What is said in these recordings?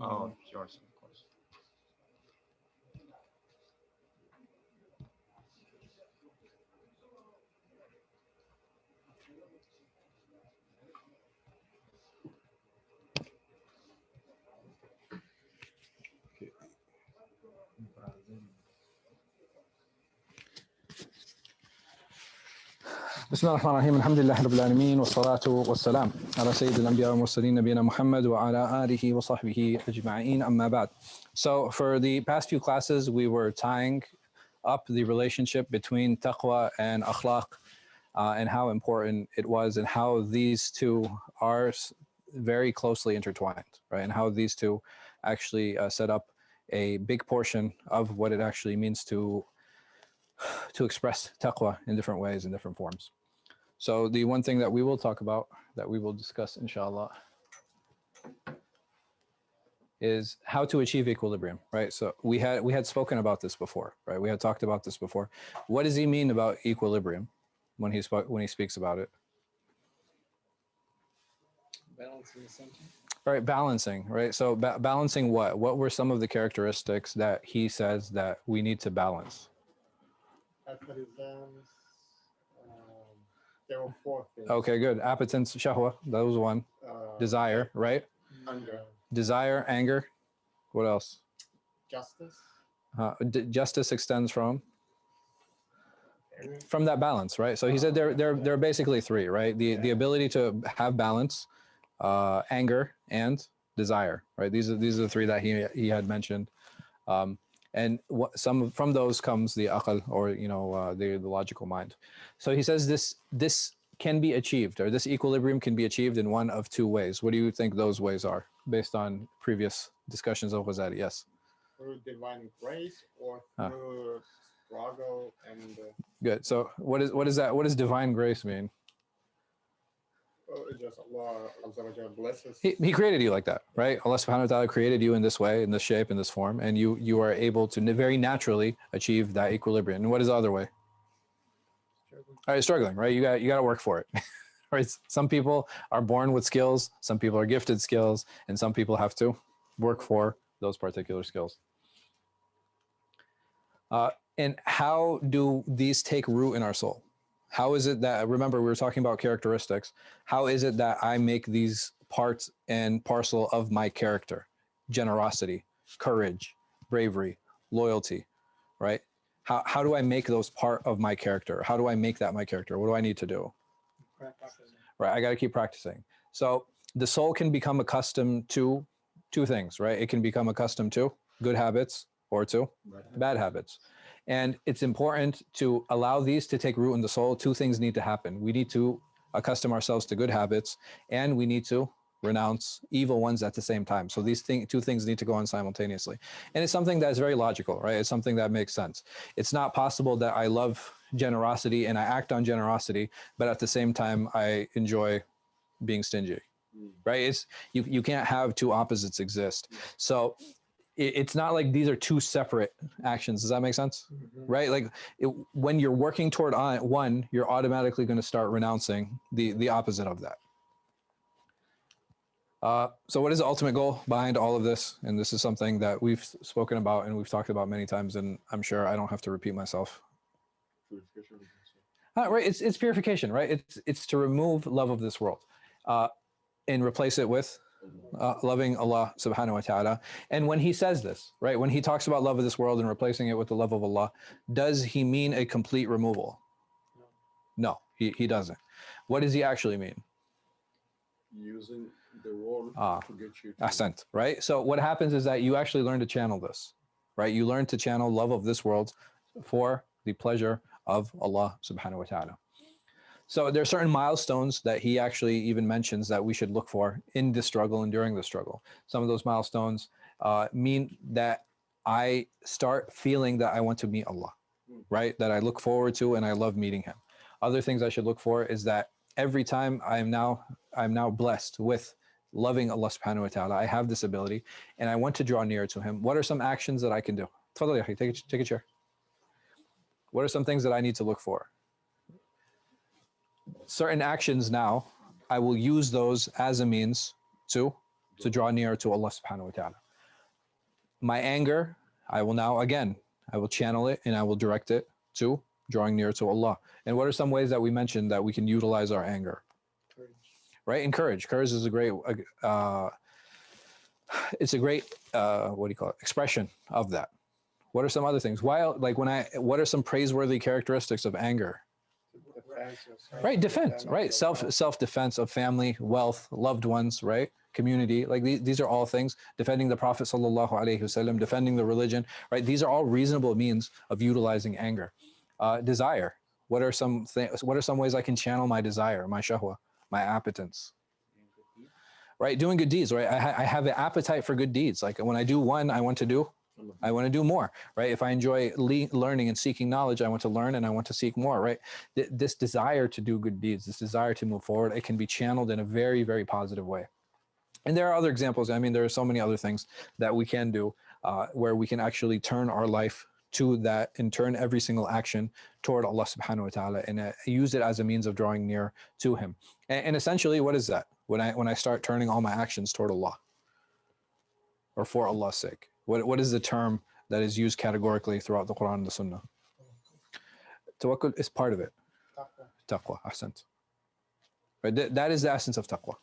Oh, yours, of course. بسم الله الرحمن الرحيم الحمد لله رب العالمين والصلاة والسلام على سيد الأنبياء والمرسلين نبينا محمد وعلى آله وصحبه أجمعين أما بعد. So for the past few classes we were tying up the relationship between taqwa and akhlaq and how important it was and how these two are very closely intertwined, right? And how these two actually set up a big portion of what it actually means to express taqwa in different ways, in different forms. So the one thing that we will talk about, that we will discuss inshallah, is how to achieve equilibrium, right? So we had spoken about this before, right? We had talked about this before. What does he mean about equilibrium when he speaks about it? Balancing something. Right, balancing, right? So balancing what? What were some of the characteristics that he says that we need to balance? Aphorisms. There were four things. Okay, good. Appetence, shahwa, that was one. Desire, right? Anger. Desire, anger. What else? Justice. Justice extends from that balance, right? So he said there are basically three, right? The ability to have balance, anger, and desire, right? These are the three that he had mentioned. And from those comes the aql, or the logical mind. So he says this can be achieved, or this equilibrium can be achieved in one of two ways. What do you think those ways are, based on previous discussions of Ghazāli? Yes. Through divine grace, or through struggle and. Good. So what is that? What does divine grace mean? It's just Allah blesses. He created you like that, right? Allah subhanahu wa ta'ala created you in this way, in this shape, in this form, and you are able to very naturally achieve that equilibrium. And what is the other way? All right, struggling, right? You got to work for it. Right? Some people are born with skills, some people are gifted skills, and some people have to work for those particular skills. And how do these take root in our soul? How is it that, remember we were talking about characteristics, how is it that I make these parts and parcel of my character? Generosity, courage, bravery, loyalty, right? How do I make those part of my character? How do I make that my character? What do I need to do? Practicing. Right, I got to keep practicing. So the soul can become accustomed to two things, right? It can become accustomed to good habits or to bad habits. And it's important to allow these to take root in the soul. Two things need to happen. We need to accustom ourselves to good habits, and we need to renounce evil ones at the same time. So these two things need to go on simultaneously. And it's something that's very logical, right? It's something that makes sense. It's not possible that I love generosity and I act on generosity, but at the same time, I enjoy being stingy, right? You can't have two opposites exist. So it's not like these are two separate actions. Does that make sense? Right? Like when you're working toward one, you're automatically going to start renouncing the opposite of that. So what is the ultimate goal behind all of this? And this is something that we've spoken about and we've talked about many times, and I'm sure I don't have to repeat myself. Right? It's purification, right? It's to remove love of this world and replace it with loving Allah subhanahu wa ta'ala. And when he says this, right, when he talks about love of this world and replacing it with the love of Allah, does he mean a complete removal? No, he doesn't. What does he actually mean? Using the world to get you to Ahsant, right? So what happens is that you actually learn to channel this, right? You learn to channel love of this world for the pleasure of Allah subhanahu wa ta'ala. So there are certain milestones that he actually even mentions that we should look for in the struggle and during the struggle. Some of those milestones mean that I start feeling that I want to meet Allah, right? That I look forward to and I love meeting him. Other things I should look for is that every time I'm now blessed with loving Allah subhanahu wa ta'ala, I have this ability and I want to draw nearer to him. What are some actions that I can do? Take a chair. What are some things that I need to look for? Certain actions now, I will use those as a means to draw near to Allah subhanahu wa ta'ala. My anger, I will now, again, I will channel it and I will direct it to drawing near to Allah. And what are some ways that we mentioned that we can utilize our anger? Courage. Right? And courage. Courage is a great, it's a great, what do you call it? Expression of that. What are some other things? What are some praiseworthy characteristics of anger? Right, defense, right? Self-defense of family, wealth, loved ones, right? Community, like these are all things. Defending the Prophet sallallahu alaihi wasallam, defending the religion, right? These are all reasonable means of utilizing anger. Desire. What are some things? What are some ways I can channel my desire, my shahwa, my appetence? Right, doing good deeds. Right, I have an appetite for good deeds. Like when I do one, I want to do more, right? If I enjoy learning and seeking knowledge, I want to learn and I want to seek more, right? This desire to do good deeds, this desire to move forward, it can be channeled in a very, very positive way. And there are other examples. I mean, there are so many other things that we can do where we can actually turn our life to that and turn every single action toward Allah subhanahu wa ta'ala and use it as a means of drawing near to him. And essentially, what is that? When I start turning all my actions toward Allah or for Allah's sake. What is the term that is used categorically throughout the Quran and the Sunnah? Tawakkul is part of it. Taqwa, ahsant. Right? That is the essence of taqwa.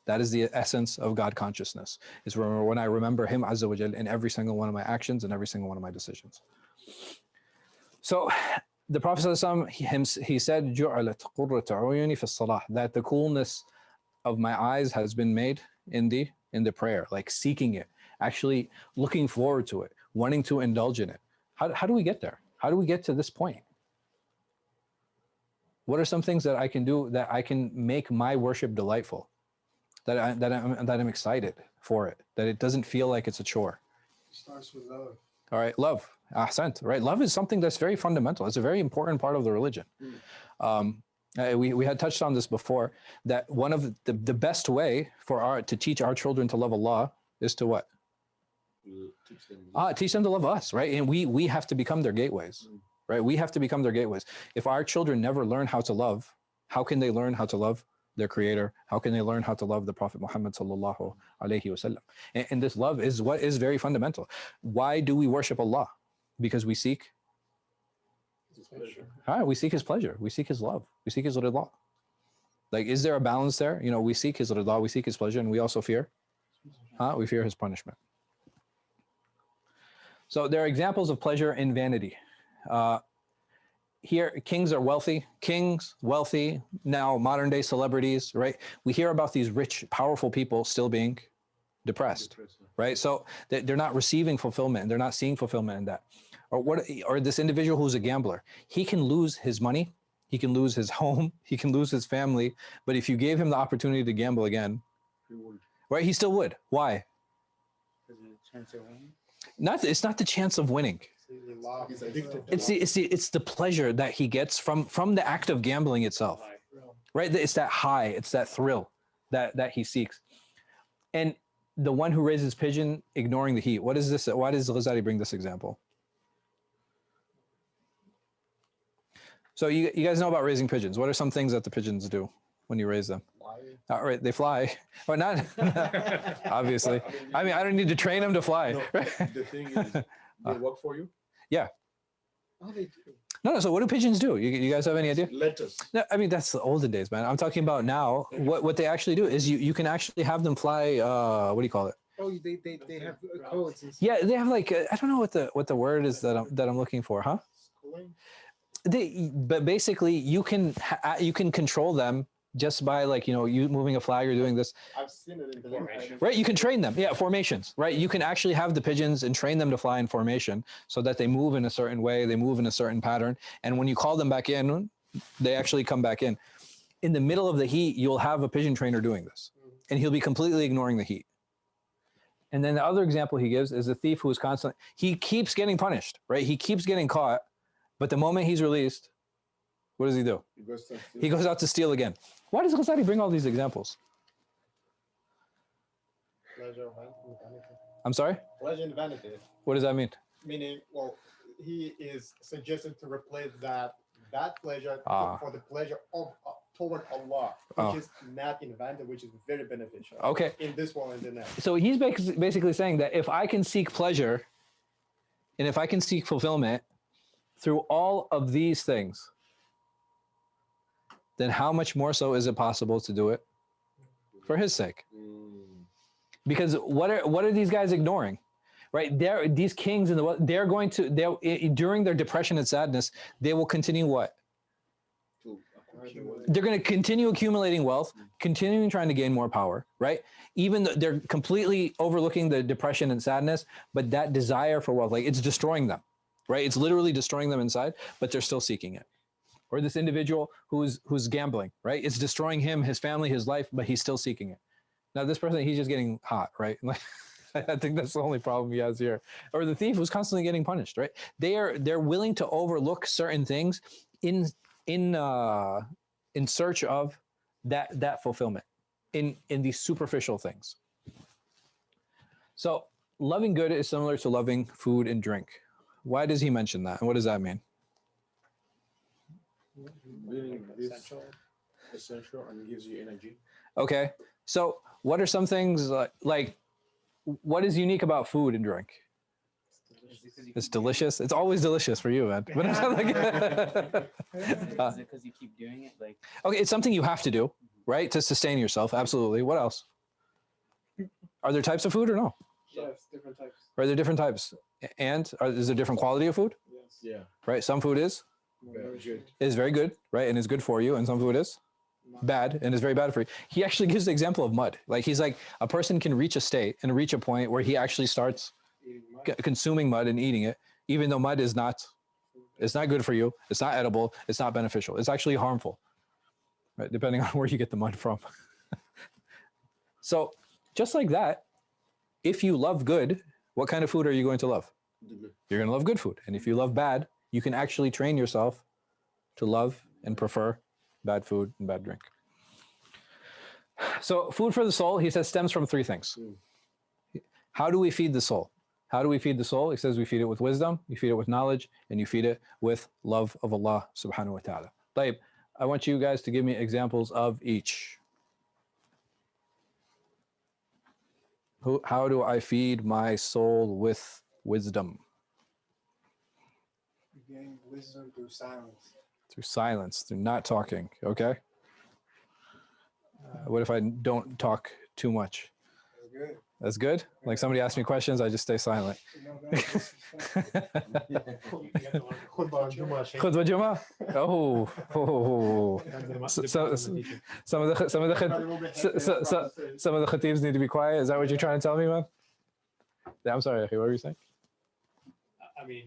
That is the essence of God consciousness. Is when I remember Him Azza wa Jal in every single one of my actions and every single one of my decisions. So the Prophet ﷺ, he said, "Ju'alat qurratu uyuni fi as-salah," that the coolness of my eyes has been made in the prayer, like seeking it, actually looking forward to it, wanting to indulge in it. How do we get there? How do we get to this point? What are some things that I can do that I can make my worship delightful? That I'm excited for it, that it doesn't feel like it's a chore. It starts with love. All right, love, ahsant, right? Love is something that's very fundamental. It's a very important part of the religion. We had touched on this before, that one of the best way to teach our children to love Allah is to what? Teach them to love us, right? And we have to become their gateways, right? We have to become their gateways. If our children never learn how to love, how can they learn how to love their creator? How can they learn how to love the Prophet Muhammad sallallahu alaihi wasallam? And this love is what is very fundamental. Why do we worship Allah? Because we seek His pleasure. We seek His pleasure. We seek His love. We seek His rida. Like, is there a balance there? You know, we seek His rida, we seek His pleasure, and we also fear. We fear His punishment. So there are examples of pleasure in vanity. Here, kings are wealthy. Kings, wealthy, now modern day celebrities, right? We hear about these rich, powerful people still being depressed, right? So they're not receiving fulfillment and they're not seeing fulfillment in that. Or this individual who's a gambler, he can lose his money, he can lose his home, he can lose his family, but if you gave him the opportunity to gamble again, right, he still would. Why? It's not the chance of winning. It's the pleasure that he gets from the act of gambling itself, right? It's that high, it's that thrill that he seeks. And the one who raises pigeon ignoring the heat. What is this? Why does Ghazāli bring this example? So you guys know about raising pigeons. What are some things that the pigeons do when you raise them? All right, they fly, but not obviously. I mean, I don't need to train them to fly. No, the thing is, they work for you? Yeah. Oh, they do. No. So what do pigeons do? You guys have any idea? Lettuce. No, I mean, that's the olden days, man. I'm talking about now. What they actually do is you can actually have them fly. What do you call it? Oh, they have codes. And stuff. Yeah, they have like I don't know what the word is that I'm looking for, huh? But basically you can control them just by, like, you moving a flag or doing this. I've seen it in formation. Right, you can train them. Yeah, formations, right? You can actually have the pigeons and train them to fly in formation so that they move in a certain way, they move in a certain pattern. And when you call them back in, they actually come back in. In the middle of the heat, you'll have a pigeon trainer doing this, and he'll be completely ignoring the heat. And then the other example he gives is a thief who is he keeps getting punished, right? He keeps getting caught, but the moment he's released, what does he do? He goes out to steal again. Why does Ghazāli bring all these examples? Pleasure and vanity. I'm sorry? Pleasure and vanity. What does that mean? Meaning, well, he is suggesting to replace that pleasure for the pleasure of toward Allah, which is not invented, which is very beneficial. Okay. In this world and the next. So he's basically saying that if I can seek pleasure and if I can seek fulfillment through all of these things, then how much more so is it possible to do it for his sake? Because what are these guys ignoring? Right? These kings in the world, during their depression and sadness, they will continue what? They're going to continue accumulating wealth, continuing trying to gain more power, right? Even though they're completely overlooking the depression and sadness, but that desire for wealth, like it's destroying them, right? It's literally destroying them inside, but they're still seeking it. Or this individual who's gambling, right? It's destroying him, his family, his life, but he's still seeking it. Now this person, he's just getting hot, right? Like, I think that's the only problem he has here. Or the thief who's constantly getting punished, right? They're willing to overlook certain things in search of that fulfillment in these superficial things. So loving good is similar to loving food and drink. Why does he mention that? And what does that mean? Essential and gives you energy. Okay. So what are some things like what is unique about food and drink? It's delicious. It's always delicious for you, man. But it's not like, Is it because you keep doing it? Like, okay, it's something you have to do, right? To sustain yourself. Absolutely. What else? Are there types of food or no? Yes, different types. Are there different types? And is there different quality of food? Yes. Yeah. Right. Some food is Very good. very good, right? And is good for you. And some food is bad and is very bad for you. He actually gives the example of mud. Like he's like, a person can reach a state and reach a point where he actually starts consuming mud and eating it, even though mud is not, it's not good for you. It's not edible. It's not beneficial. It's actually harmful, right? Depending on where you get the mud from. So just like that, if you love good, what kind of food are you going to love? You're going to love good food. And if you love bad, you can actually train yourself to love and prefer bad food and bad drink. So food for the soul, he says, stems from three things. How do we feed the soul? How do we feed the soul? He says we feed it with wisdom, you feed it with knowledge, and you feed it with love of Allah subhanahu wa ta'ala. Taib, I want you guys to give me examples of each. How do I feed my soul with wisdom? You gain wisdom through silence. Through silence, through not talking, okay? What if I don't talk too much? That's good. That's good? Like somebody asks me questions, I just stay silent. Khutbah Jummah? Oh. Some of the khatibs need to be quiet. Is that what you're trying to tell me, man? Yeah, I'm sorry, Akhi, what were you saying? I mean,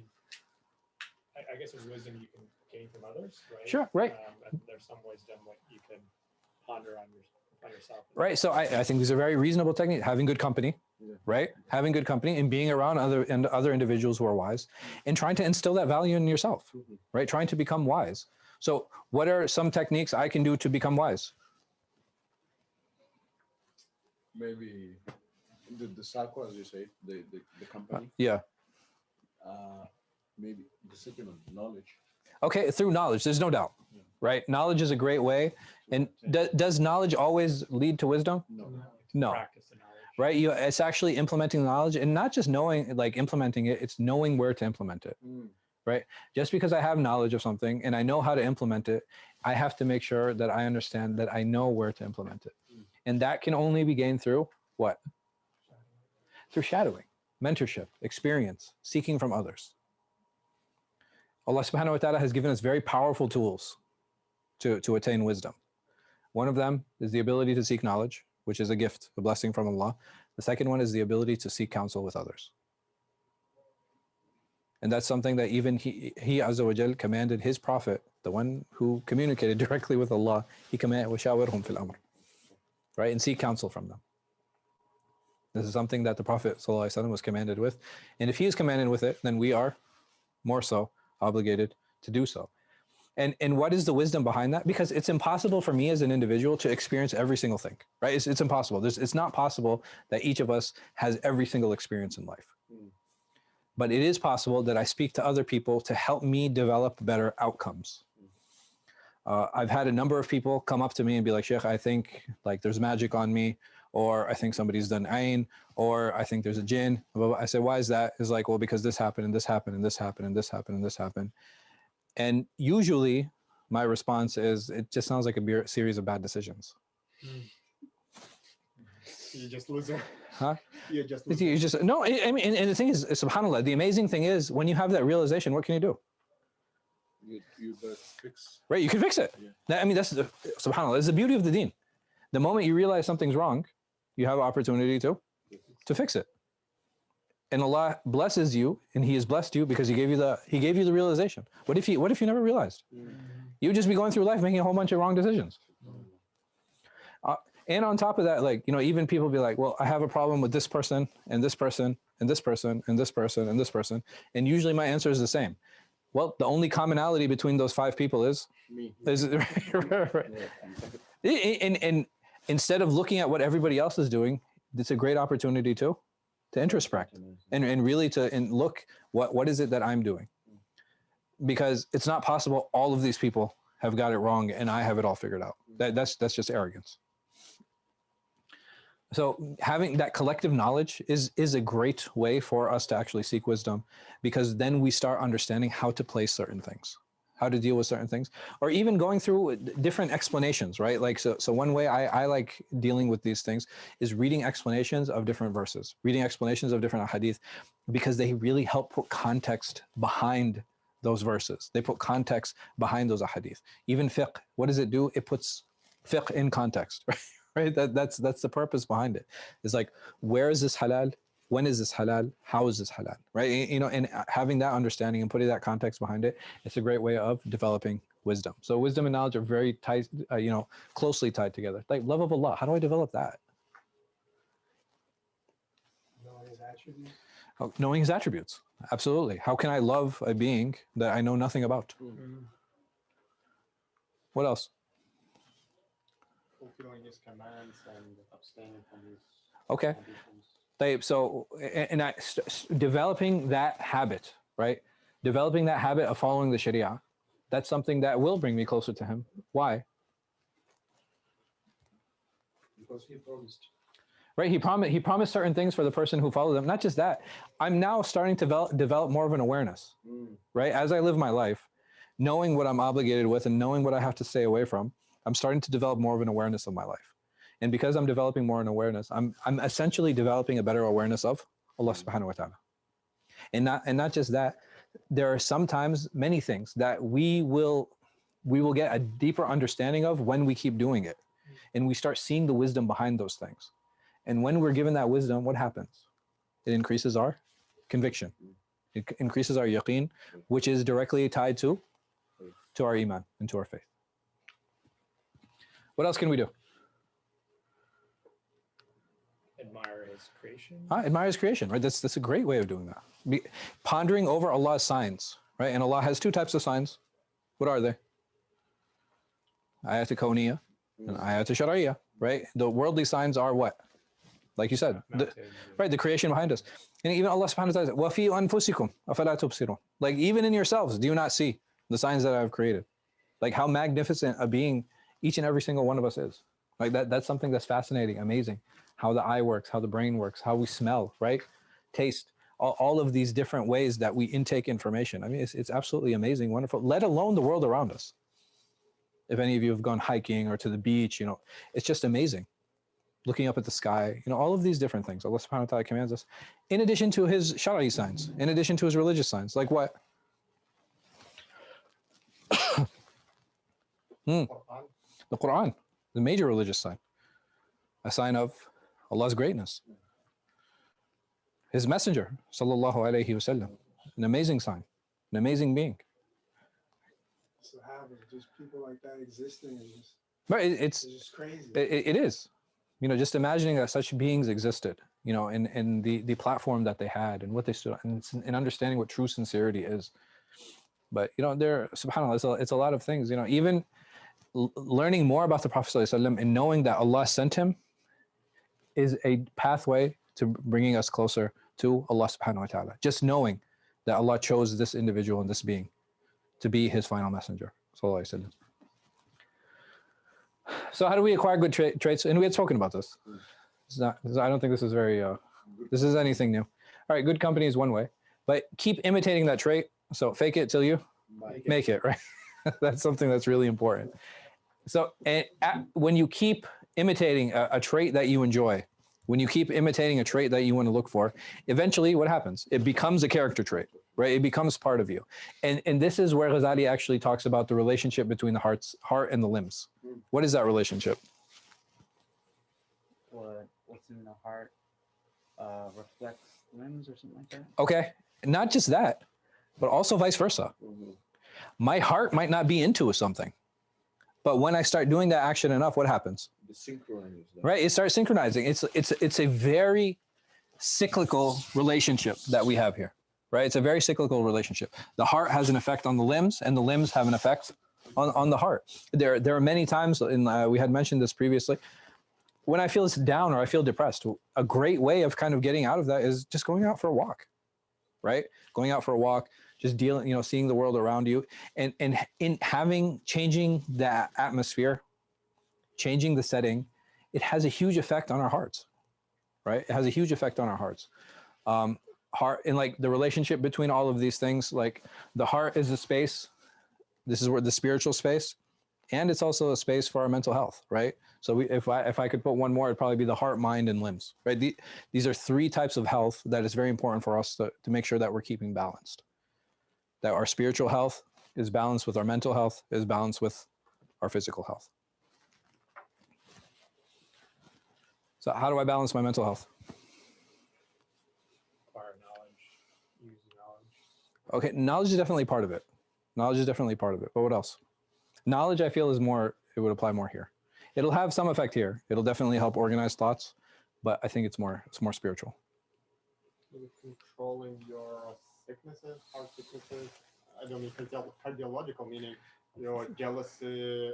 I guess there's wisdom you can gain from others, right? Sure, right. And there's some wisdom what you can ponder on yourself. Right. So I think these are very reasonable techniques. Having good company, right? Having good company and being around other individuals who are wise and trying to instill that value in yourself, right? Trying to become wise. So what are some techniques I can do to become wise? Maybe the circle, as you say, the company. Yeah. Maybe the seeking of knowledge. Okay. Through knowledge, there's no doubt, right? Knowledge is a great way. And does knowledge always lead to wisdom? No. Practice the knowledge. Right? It's actually implementing knowledge and not just knowing, like implementing it, it's knowing where to implement it, right? Just because I have knowledge of something and I know how to implement it, I have to make sure that I understand that I know where to implement it. And that can only be gained through what? Through shadowing, mentorship, experience, seeking from others. Allah subhanahu wa ta'ala has given us very powerful tools to attain wisdom. One of them is the ability to seek knowledge, which is a gift, a blessing from Allah. The second one is the ability to seek counsel with others. And that's something that even he Azza wa Jal commanded his prophet, the one who communicated directly with Allah, he commanded, وَشَاوِرْهُمْ فِي الْأَمْرِ, right? And seek counsel from them. This is something that the Prophet ﷺ was commanded with. And if he is commanded with it, then we are more so obligated to do so. And what is the wisdom behind that? Because it's impossible for me as an individual to experience every single thing, right? It's impossible. It's not possible that each of us has every single experience in life. but it is possible that I speak to other people to help me develop better outcomes. I've had a number of people come up to me and be like, Sheikh, I think like there's magic on me, or I think somebody's done ayn, or I think there's a jinn. I say, why is that? It's like, well, because this happened and this happened and this happened and this happened and this happened. And usually my response is, it just sounds like a series of bad decisions. You just lose it. Huh? You just You just, no, I mean, and the thing is, subhanAllah, the amazing thing is when you have that realization, what can you do? You better fix. Right, you can fix it. Yeah. I mean, that's the, subhanAllah, it's the beauty of the deen. The moment you realize something's wrong, you have opportunity to fix it. And Allah blesses you, and He has blessed you because He gave you the realization. What if you never realized? You'd just be going through life making a whole bunch of wrong decisions. And on top of that, like, you know, even people be like, well, I have a problem with this person and this person and this person and this person and this person. And usually my answer is the same. Well, the only commonality between those 5 people is Me. And instead of looking at what everybody else is doing, it's a great opportunity to introspect and really to look what is it that I'm doing, because it's not possible all of these people have got it wrong and I have it all figured out. That's just arrogance. So having that collective knowledge is a great way for us to actually seek wisdom, because then we start understanding how to place certain things, how to deal with certain things, or even going through different explanations, right? Like, so one way I like dealing with these things is reading explanations of different verses, reading explanations of different hadith, because they really help put context behind those verses. They put context behind those hadith. Even fiqh, what does it do? It puts fiqh in context, right? Right? That's the purpose behind it. It's like, where is this halal? When is this halal? How is this halal? Right? You know, and having that understanding and putting that context behind it, it's a great way of developing wisdom. So wisdom and knowledge are very tight, you know, closely tied together. Like love of Allah. How do I develop that? Knowing His attributes. Oh, knowing His attributes. Absolutely. How can I love a being that I know nothing about? What else? fulfilling His commands and abstaining from His Okay. prohibitions. So, developing that habit, right? Developing that habit of following the Sharia, that's something that will bring me closer to Him. Why? Because He promised. Right? He promised certain things for the person who followed them. Not just that, I'm now starting to develop more of an awareness, right? As I live my life, knowing what I'm obligated with and knowing what I have to stay away from, I'm starting to develop more of an awareness of my life. And because I'm developing more an awareness, I'm essentially developing a better awareness of Allah subhanahu wa ta'ala. And not just that, there are sometimes many things that we will get a deeper understanding of when we keep doing it. And we start seeing the wisdom behind those things. And when we're given that wisdom, what happens? It increases our conviction. It increases our yaqeen, which is directly tied to our iman and to our faith. What else can we do? Admire His creation. Admire His creation, right? That's a great way of doing that. Pondering over Allah's signs, right? And Allah has 2 types of signs. What are they? Ayat kawniyah and ayat shar'iyah, right? The worldly signs are what? Like you said, right? The creation behind us. And even Allah subhanahu wa ta'ala says, وَفِي أَنفُسِكُمْ أَفَلَا تُبْصِرُونَ. Like even in yourselves, do you not see the signs that I've created? Like how magnificent a being each and every single one of us is. Like that's something that's fascinating, amazing. How the eye works, how the brain works, how we smell, right? Taste, all of these different ways that we intake information. I mean, it's absolutely amazing, wonderful, let alone the world around us. If any of you have gone hiking or to the beach, you know, it's just amazing. Looking up at the sky, you know, all of these different things Allah subhanahu wa ta'ala commands us, in addition to His Shara'i signs, in addition to His religious signs. Like what? The Quran, the major religious sign, a sign of Allah's greatness. His messenger, sallallahu alayhi wasallam, an amazing sign, an amazing being. So have just people like that existing is just, Right, it's just crazy. it is. You know, just imagining that such beings existed, you know, and the platform that they had and what they stood on, and understanding what true sincerity is. But, you know, subhanAllah, it's a lot of things, you know, even learning more about the Prophet ﷺ and knowing that Allah sent him is a pathway to bringing us closer to Allah subhanahu wa ta'ala. Just knowing that Allah chose this individual and this being to be his final messenger. Sallallahu alaihi wasallam. So how do we acquire good traits? And we had spoken about this. I don't think this is this is anything new. All right, good company is one way, but keep imitating that trait. So fake it till you make it, right? That's something that's really important. So when you keep imitating a trait that you enjoy, when you keep imitating a trait that you want to look for, eventually what happens? It becomes a character trait, right? It becomes part of you. And this is where Ghazāli actually talks about the relationship between the heart and the limbs. What is that relationship? What's in the heart reflects limbs or something like that? Okay, not just that, but also vice versa. My heart might not be into something, but when I start doing that action enough, what happens? The synchronizing. Right, it starts synchronizing. It's a very cyclical relationship that we have here, right? It's a very cyclical relationship. The heart has an effect on the limbs, and the limbs have an effect on the heart. There are many times, we had mentioned this previously, when I feel down or I feel depressed, a great way of kind of getting out of that is just going out for a walk, right? Going out for a walk, just dealing, seeing the world around you, and in changing the atmosphere, changing the setting, it has a huge effect on our hearts, right? It has a huge effect on our hearts. Heart, and like the relationship between all of these things, like the heart is a space. This is where the spiritual space, and it's also a space for our mental health, right? So if I could put one more, it'd probably be the heart, mind, and limbs, right? These are three types of health that is very important for us to make sure that we're keeping balanced. That our spiritual health is balanced with our mental health, is balanced with our physical health. So how do I balance my mental health? Acquire knowledge, use knowledge. Okay, knowledge is definitely part of it. Knowledge is definitely part of it. But what else? Knowledge, I feel, is more, it would apply more here. It'll have some effect here. It'll definitely help organize thoughts, but I think it's more spiritual. Controlling your sicknesses, heart sicknesses. I don't mean cardiological, meaning jealousy.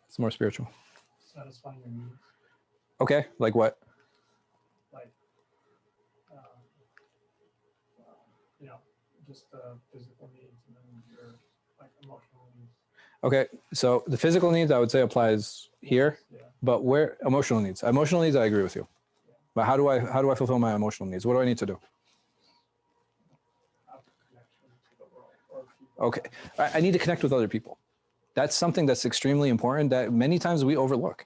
It's more spiritual. Satisfying your needs, Okay, like what? like, just physical needs, and then your like emotional needs. Okay, so the physical needs, I would say, applies here, Yeah. but where emotional needs? Emotional needs, I agree with you. But how do I fulfill my emotional needs? What do I need to do? Have a connection to the world or people. Okay, I need to connect with other people. That's something that's extremely important that many times we overlook.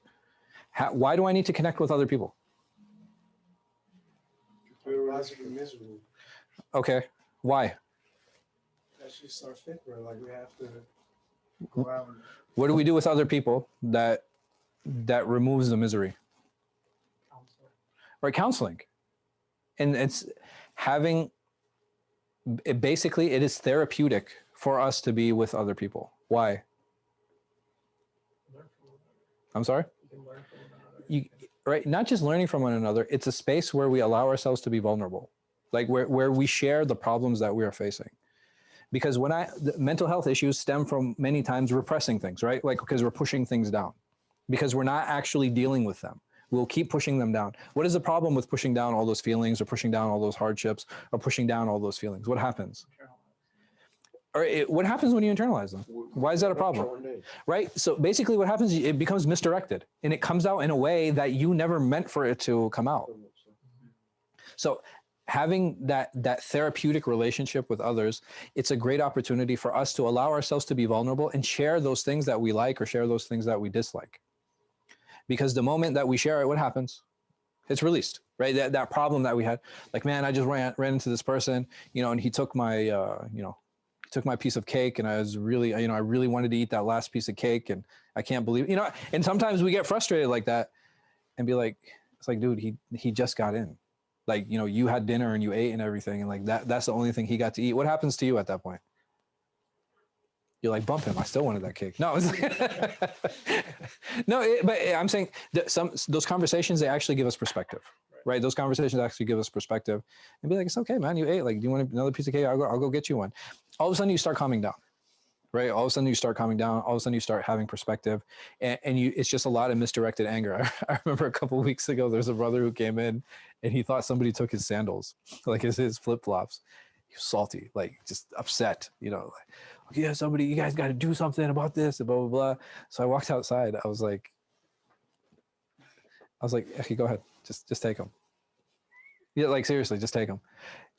Why do I need to connect with other people? Otherwise, you're miserable. Okay, why? That's just our fitna. Like we have to go out and What do we do with other people that removes the misery? Counsel. Or counseling. And it's having, basically it is therapeutic for us to be with other people. Why? Learn from one another. I'm sorry? You can learn from one another. Right, not just learning from one another, it's a space where we allow ourselves to be vulnerable, like where we share the problems that we are facing. Because the mental health issues stem from many times repressing things, right? Like because we're pushing things down, because we're not actually dealing with them. We'll keep pushing them down. What is the problem with pushing down all those feelings or pushing down all those hardships or pushing down all those feelings? What happens? Or what happens when you internalize them? Why is that a problem? Right? So basically what happens, it becomes misdirected and it comes out in a way that you never meant for it to come out. So having that therapeutic relationship with others, it's a great opportunity for us to allow ourselves to be vulnerable and share those things that we like or share those things that we dislike. Because the moment that we share it, what happens? It's released, right? That problem that we had, like, man, I just ran into this person, and he took my, took my piece of cake, and I was really, I really wanted to eat that last piece of cake, and I can't believe, and sometimes we get frustrated like that and be like, it's like, dude, he just got in. Like, you had dinner and you ate and everything, and like that's the only thing he got to eat. What happens to you at that point? You're like, bump him. I still wanted that cake. No, but I'm saying that those conversations, they actually give us perspective, right? Those conversations actually give us perspective and be like, it's okay, man. You ate. Like, do you want another piece of cake? I'll go get you one. All of a sudden, you start calming down. right? All of a sudden you start calming down. All of a sudden you start having perspective, and it's just a lot of misdirected anger. I remember a couple of weeks ago, there's a brother who came in and he thought somebody took his sandals, like his flip-flops. He was salty, like just upset, like, yeah, somebody, you guys got to do something about this, and blah, blah, blah. So I walked outside. I was like, okay, go ahead. Just take them. Yeah, like seriously, just take them.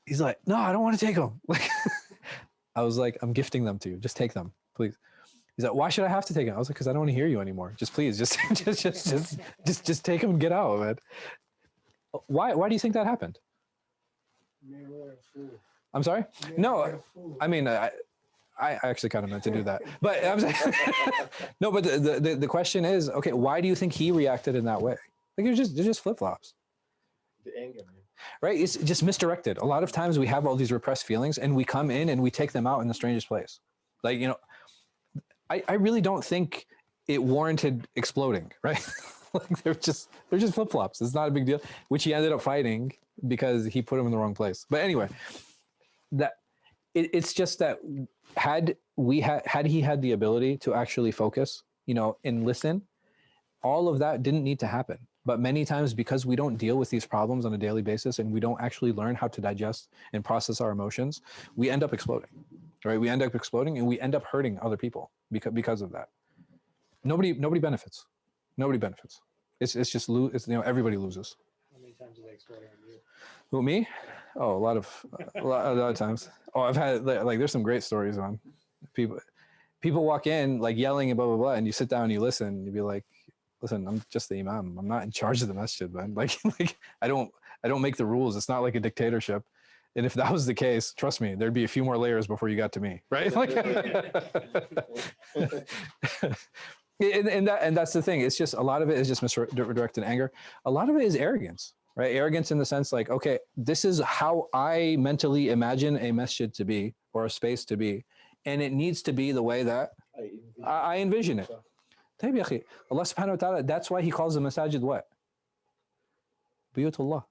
He's like, no, I don't want to take them. Like, I was like, I'm gifting them to you. Just take them, please. He's like, why should I have to take them? I was like, because I don't want to hear you anymore. Just please, just take them and get out, man. Why do you think that happened? Man, we're a fool. I'm sorry? Man, No, we're a fool. I mean, I actually kind of meant to do that, but I'm saying, no, but the question is, okay, why do you think he reacted in that way? Like, they're just flip-flops. The anger, man. Right? It's just misdirected. A lot of times we have all these repressed feelings and we come in and we take them out in the strangest place. Like, I really don't think it warranted exploding, right? Like they're just flip-flops. It's not a big deal, which he ended up fighting because he put him in the wrong place. But anyway, it's just that had he had the ability to actually focus, and listen, all of that didn't need to happen. But many times, because we don't deal with these problems on a daily basis and we don't actually learn how to digest and process our emotions, we end up exploding, right? We end up exploding and we end up hurting other people because of that. Nobody benefits. Nobody benefits. It's just everybody loses. How many times did they explode on you? Who, me? Oh, a lot of times. Oh, I've had like there's some great stories on people walk in like yelling and blah blah blah, and you sit down and you listen and you be like, listen, I'm just the Imam. I'm not in charge of the masjid, man. Like I don't make the rules. It's not like a dictatorship. And if that was the case, trust me, there'd be a few more layers before you got to me, right? Like, and that's the thing. It's just a lot of it is just misdirected anger. A lot of it is arrogance, right? Arrogance in the sense like, okay, this is how I mentally imagine a masjid to be or a space to be, and it needs to be the way that I envision it. Allah subhanahu wa ta'ala, that's why he calls the masajid what? Buyutullah.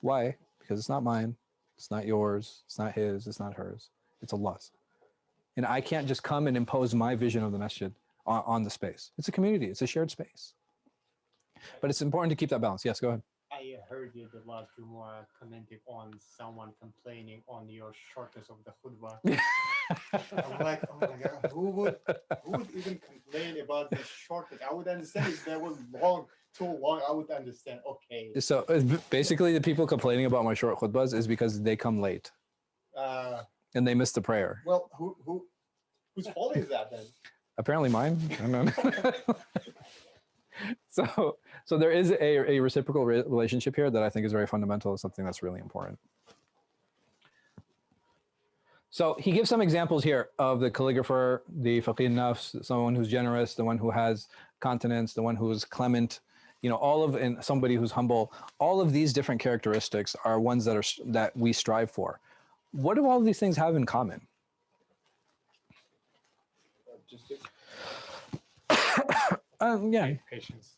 Why? Because it's not mine, it's not yours, it's not his, it's not hers, it's Allah's. And I can't just come and impose my vision of the masjid on the space. It's a community, it's a shared space. But it's important to keep that balance. Yes, go ahead. I heard you the last Jumu'ah commented on someone complaining on your shortness of the khutbah. I'm like, oh my God, who would even complain about the shortness? I would understand if that was too long, I would understand. Okay. So basically the people complaining about my short khutbahs is because they come late. And they miss the prayer. Well, whose fault is that then? Apparently mine. I don't know. So there is a reciprocal relationship here that I think is very fundamental. It's something that's really important. So he gives some examples here of the calligrapher, the faqih nafs, someone who's generous, the one who has continence, the one who is clement, and somebody who's humble. All of these different characteristics are ones that we strive for. What do all of these things have in common? Yeah. Patience.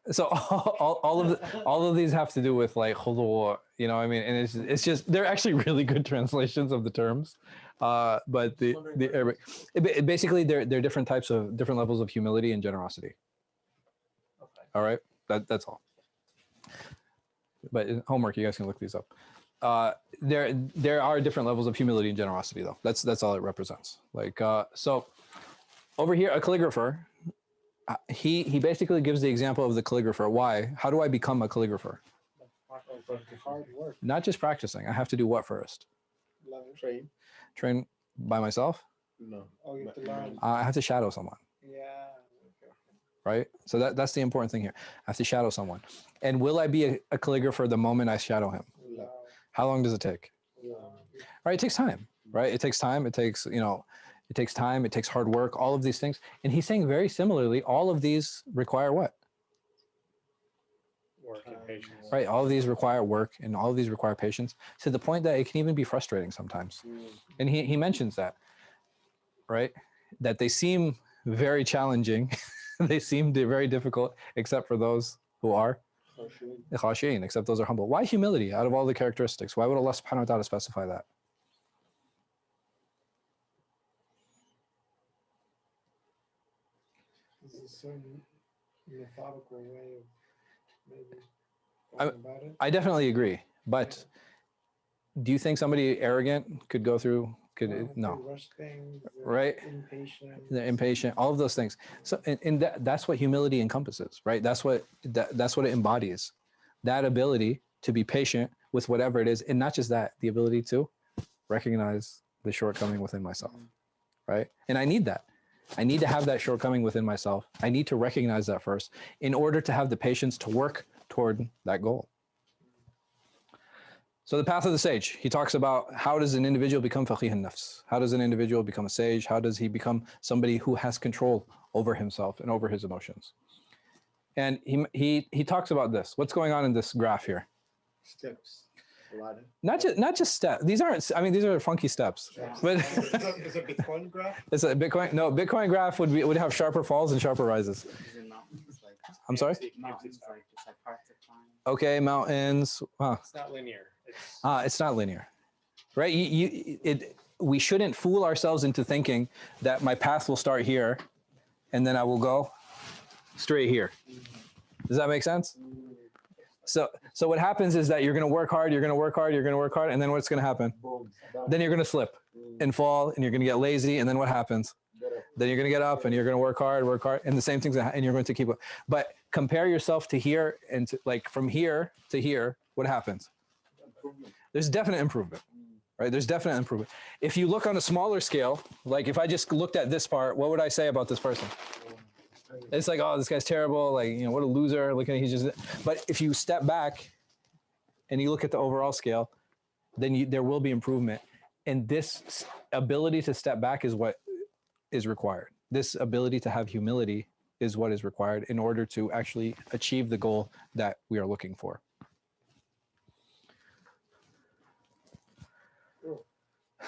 So all of these have to do with like khudu, what I mean, and it's just they're actually really good translations of the terms, but the Arabic, basically they're different levels of humility and generosity. Okay. All right, that's all. But in homework, you guys can look these up. There are different levels of humility and generosity, though. That's all it represents. Like so, over here, a calligrapher. He basically gives the example of the calligrapher. Why? How do I become a calligrapher? Hard work. Not just practicing. I have to do what first? Train. Train by myself? No. Oh, you have to learn. I have to shadow someone. Yeah. Right? So that's the important thing here. I have to shadow someone. And will I be a calligrapher the moment I shadow him? No. How long does it take? Right? It takes time. Right? It takes time. It takes, it takes time. It takes hard work. All of these things. And he's saying very similarly, all of these require what? Work and patience. Right? All of these require work and all of these require patience to the point that it can even be frustrating sometimes. And he mentions that, right? That they seem very challenging. They seem very difficult, except for those who are khashi'in, except those are humble. Why humility out of all the characteristics? Why would Allah subhanahu wa ta'ala specify that? a certain methodical way of maybe I- going about it. I definitely agree. But do you think somebody arrogant could go through? Could They no, rush things. they're right? Impatient. They're impatient. All of those things. So, and that's what humility encompasses, right? That's what it embodies. That ability to be patient with whatever it is, and not just that, the ability to recognize the shortcoming within myself, right? And I need that. I need to have that shortcoming within myself. I need to recognize that first in order to have the patience to work toward that goal. So the path of the sage, he talks about how does an individual become faqih an-nafs? How does an individual become a sage? How does he become somebody who has control over himself and over his emotions? And he talks about this. What's going on in this graph here? Steps. A ladder. Not just steps. These are funky steps. But Is it Bitcoin graph? it's a Bitcoin. No, Bitcoin graph would have sharper falls and sharper rises. Is it mountains? Like, I'm sorry? mountains, like, just like parts of climb. Okay, mountains. It's not linear. It's not linear, right? We shouldn't fool ourselves into thinking that my path will start here and then I will go straight here. Does that make sense? So what happens is that you're going to work hard, you're going to work hard, you're going to work hard, and then what's going to happen? Boom. Then you're going to slip and fall, and you're going to get lazy, and then what happens? Then you're going to get up, and you're going to work hard, and the same things, and you're going to keep. But compare yourself to here, and to, like from here to here, what happens? There's definite improvement, right? There's definite improvement. If you look on a smaller scale, like if I just looked at this part, what would I say about this person? It's like, oh, this guy's terrible. Like, you know, what a loser. Look at he's just. But if you step back and you look at the overall scale, then there will be improvement. And this ability to step back is what is required. This ability to have humility is what is required in order to actually achieve the goal that we are looking for.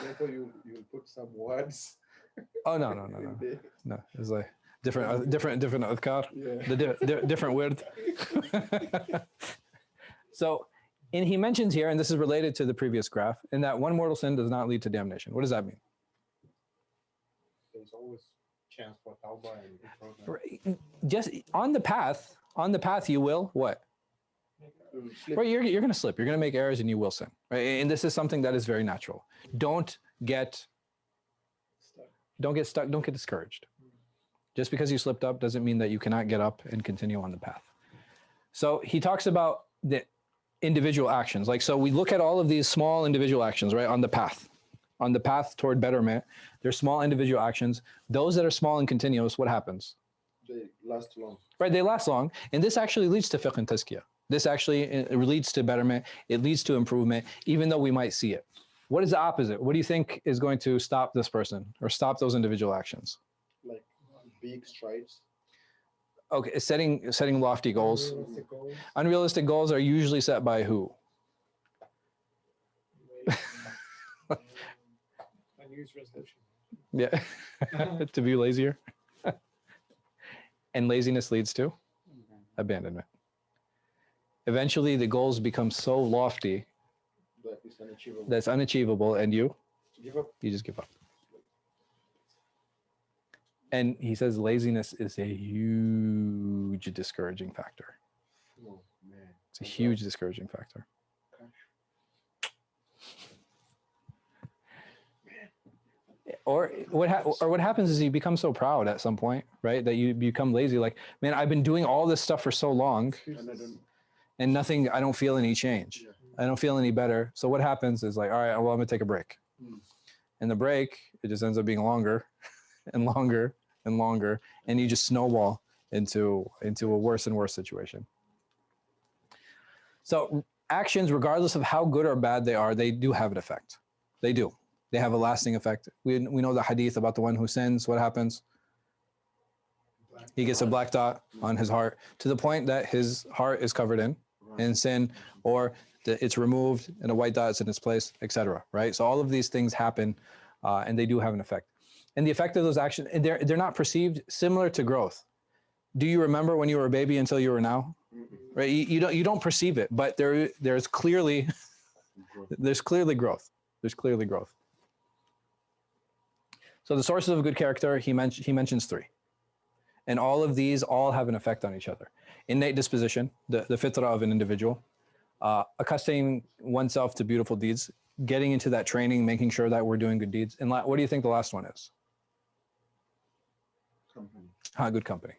Therefore, you put some words. Oh no. No, it's like different adhkar, Yeah. the different word. So, and he mentions here, and this is related to the previous graph, in that one mortal sin does not lead to damnation. What does that mean? There's always chance for tawbah and improvement. Right. Just on the path, you will what? Right, you're going to slip. You're going to make errors, and you will sin. Right, and this is something that is very natural. Don't get stuck. Don't get discouraged. Just because you slipped up doesn't mean that you cannot get up and continue on the path. So he talks about the individual actions. Like, so we look at all of these small individual actions, right, on the path toward betterment. There's small individual actions. Those that are small and continuous, what happens? They last long. Right, they last long. And this actually leads to fiqh and tazkiyah. This actually leads to betterment. It leads to improvement, even though we might see it. What is the opposite? What do you think is going to stop this person or stop those individual actions? Like big strides. Okay, setting lofty goals. Unrealistic goals. Unrealistic goals are usually set by who? New Year's resolution. Yeah, to be lazier. And laziness leads to abandonment. Eventually, the goals become so lofty That is unachievable. that's unachievable, and you Give up. just give up. And he says laziness is a huge discouraging factor. Oh, man. It's a huge discouraging factor. Or what happens is you become so proud at some point, right? That you become lazy. Like, man, I've been doing all this stuff for so long, And I don't. and nothing. I don't feel any change. Yeah. I don't feel any better. So what happens is like, all right, well, I'm gonna take a break. And the break, it just ends up being longer, and longer and longer, and you just snowball into a worse and worse situation. So actions, regardless of how good or bad they are, they do have an effect. They do. They have a lasting effect. We know the hadith about the one who sins. What happens? He gets a black dot on his heart to the point that his heart is covered in sin, or it's removed and a white dot is in its place, etc. Right? So all of these things happen, and they do have an effect. And the effect of those actions, they're not perceived similar to growth. Do you remember when you were a baby until you were now? Right? You don't perceive it, but there's clearly growth. There's clearly growth. So the sources of good character, he mentions three. And all of these all have an effect on each other. Innate disposition, the fitrah of an individual, accustoming oneself to beautiful deeds, getting into that training, making sure that we're doing good deeds. And what do you think the last one is? Company. Good company.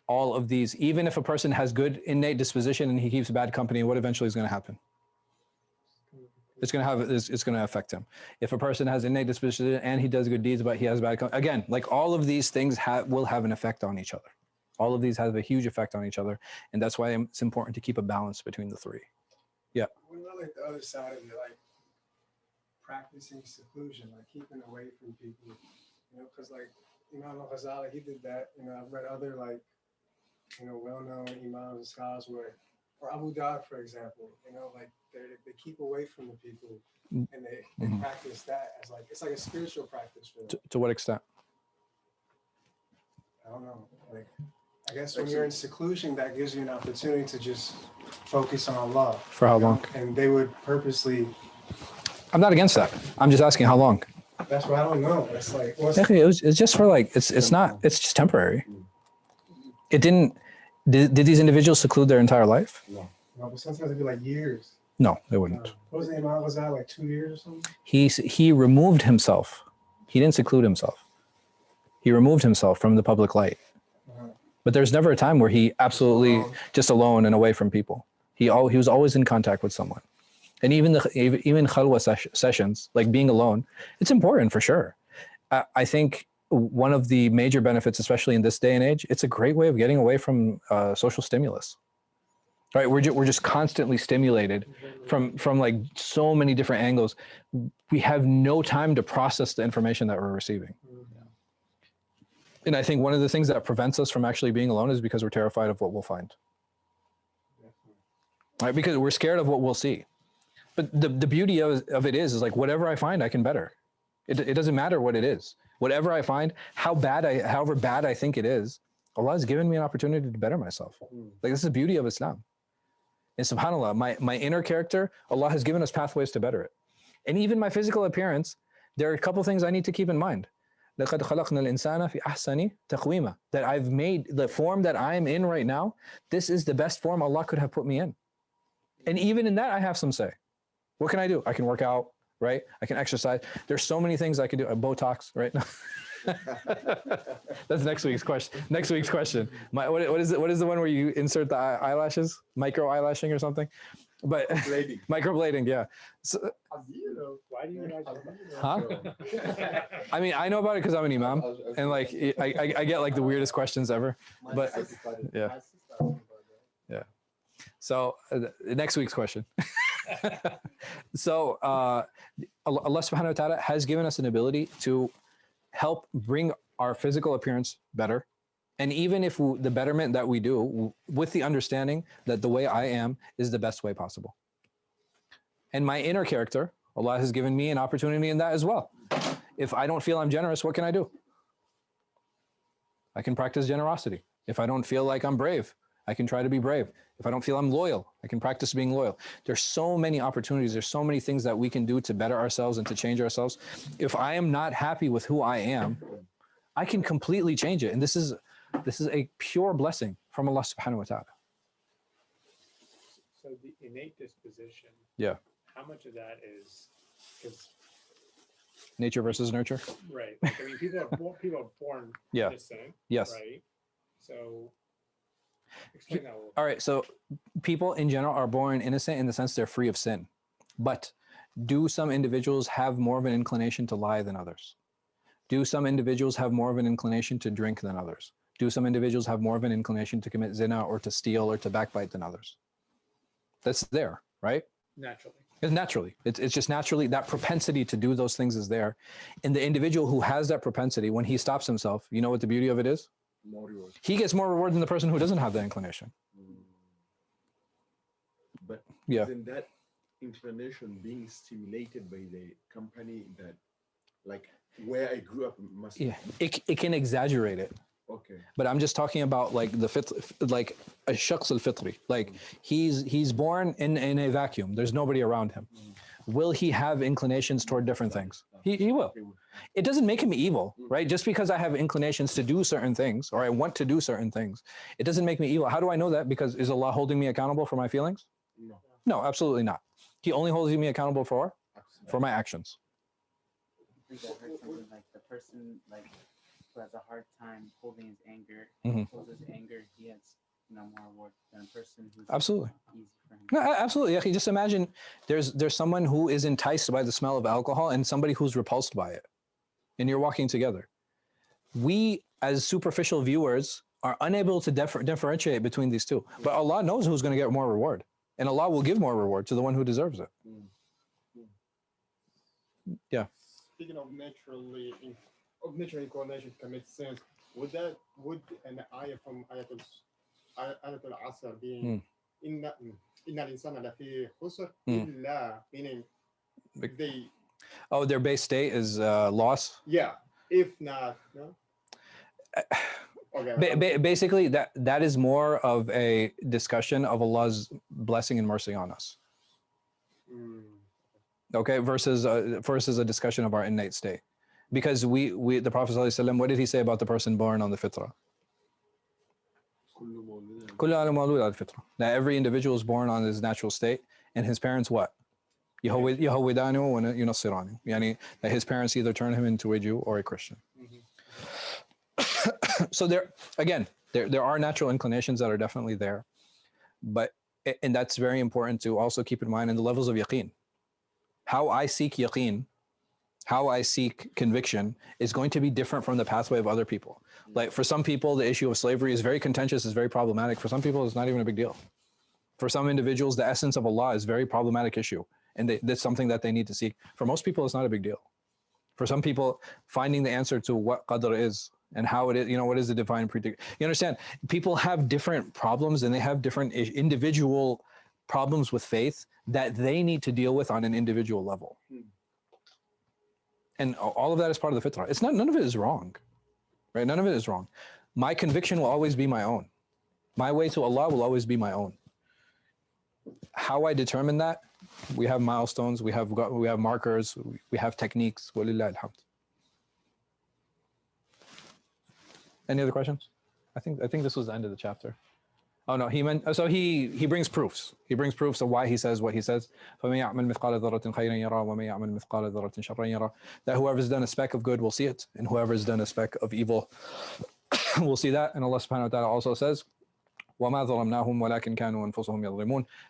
All of these, even if a person has good innate disposition and he keeps bad company, what eventually is going to happen? It's going to affect him. If a person has innate disposition and he does good deeds, but he has bad company, again, like all of these things will have an effect on each other. All of these have a huge effect on each other. And that's why it's important to keep a balance between the three. Yeah. What about like the other side of it, like practicing seclusion, like keeping away from people, you know, because like Imam Ghazāli, he did that. You know, I've read other like, you know, well-known imams and scholars where, or Abu Dawud, for example, you know, like they keep away from the people and they practice that as like, it's like a spiritual practice for them. To what extent? I don't know. Like, I guess when you're in seclusion, that gives you an opportunity to just focus on Allah. For how long? And they would purposely. I'm not against that. I'm just asking how long. That's what I don't know. It's like, it's just for like, it's just temporary. It didn't, did these individuals seclude their entire life? No, but sometimes it'd be like years. No, they wouldn't. What was the Imam was that, like 2 years or something? He removed himself. He didn't seclude himself. He removed himself from the public light. But there's never a time where he absolutely just alone and away from people. He was always in contact with someone. And even khalwa sessions, like being alone, it's important for sure. I think one of the major benefits, especially in this day and age, it's a great way of getting away from social stimulus. Right? We're just constantly stimulated from like so many different angles. We have no time to process the information that we're receiving. And I think one of the things that prevents us from actually being alone is because we're terrified of what we'll find. Right? Because we're scared of what we'll see. But the beauty of it is like whatever I find, I can better. It doesn't matter what it is. Whatever I find, however bad I think it is, Allah has given me an opportunity to better myself. Like this is the beauty of Islam. And subhanAllah, my inner character, Allah has given us pathways to better it. And even my physical appearance, there are a couple things I need to keep in mind. لَقَدْ خَلَقْنَا الْإِنسَانَ فِي أَحْسَنِ تَقْوِيمًا. That I've made the form that I'm in right now, this is the best form Allah could have put me in. And even in that, I have some say. What can I do? I can work out, right? I can exercise. There's so many things I can do. Botox, right? That's next week's question. Next week's question. What is it? What is the one where you insert the eyelashes? Micro eyelashing or something? But microblading, yeah. So, why do you guys? huh? I mean, I know about it because I'm an Imam, and like I get like the weirdest questions ever. But yeah, yeah. So next week's question. So Allah subhanahu wa ta'ala has given us an ability to help bring our physical appearance better. And even if the betterment that we do with the understanding that the way I am is the best way possible. And my inner character, Allah has given me an opportunity in that as well. If I don't feel I'm generous, what can I do? I can practice generosity. If I don't feel like I'm brave, I can try to be brave. If I don't feel I'm loyal, I can practice being loyal. There's so many opportunities. There's so many things that we can do to better ourselves and to change ourselves. If I am not happy with who I am, I can completely change it. And this is a pure blessing from Allah subhanahu wa ta'ala. So the innate disposition. Yeah. How much of that is because nature versus nurture? Right. Like, I mean, people are born yeah. innocent. Yes. Right. So explain that a little. All right. So people in general are born innocent in the sense they're free of sin. But do some individuals have more of an inclination to lie than others? Do some individuals have more of an inclination to drink than others? Do some individuals have more of an inclination to commit zina or to steal or to backbite than others? That's there, right? Naturally. It's naturally. It's just naturally that propensity to do those things is there. And the individual who has that propensity, when he stops himself, you know what the beauty of it is? More reward. He gets more reward than the person who doesn't have that inclination. But yeah. Isn't that inclination being stimulated by the company that, like, where I grew up must yeah, it can exaggerate it. Okay. But I'm just talking about like like a shakhs al-fitri. Like he's born in a vacuum. There's nobody around him. will he have inclinations toward different things? He will. It doesn't make him evil, right? Just because I have inclinations to do certain things or I want to do certain things, it doesn't make me evil. How do I know that? Because is Allah holding me accountable for my feelings? No. No, absolutely not. He only holds me accountable for my actions. I think I heard something like the person like who has a hard time holding his anger, Mhm. holds his anger, he has more reward than a person who's Absolutely. easy for him. No, absolutely. Yaki, just imagine there's someone who is enticed by the smell of alcohol and somebody who's repulsed by it, and you're walking together. We, as superficial viewers, are unable to differentiate between these two. But Allah knows who's going to get more reward, and Allah will give more reward to the one who deserves it. Yeah. Speaking of natural inclination to commit sins, would an ayah from Ayatul Asr being inna al-insana lafi khusr illa, meaning they their base state is loss. Yeah, if not, no. Okay. Basically, that is more of a discussion of Allah's blessing and mercy on us. Okay, versus a discussion of our innate state, because the Prophet ﷺ, what did he say about the person born on the fitrah? That every individual is born on his natural state, and his parents what? يهودانه وينصرانه. Yani that his parents either turn him into a Jew or a Christian. So there are natural inclinations that are definitely there, and that's very important to also keep in mind in the levels of yaqeen. How I seek yaqeen, how I seek conviction is going to be different from the pathway of other people. Like for some people, the issue of slavery is very contentious, is very problematic. For some people, it's not even a big deal. For some individuals, the essence of Allah is a very problematic issue, and that's something that they need to seek. For most people, it's not a big deal. For some people, finding the answer to what qadr is and how it is, what is the divine prediction. You understand? People have different problems, and they have different individual problems with faith that they need to deal with on an individual level. And all of that is part of the fitrah. None of it is wrong, right? None of it is wrong. My conviction will always be my own. My way to Allah will always be my own. How I determine that, we have milestones, we have markers, we have techniques. Walillah alhamd. Any other questions? I think this was the end of the chapter. Oh no, he brings proofs. He brings proofs of why he says what he says. That whoever's done a speck of good will see it, and whoever's done a speck of evil will see that. And Allah subhanahu wa ta'ala also says,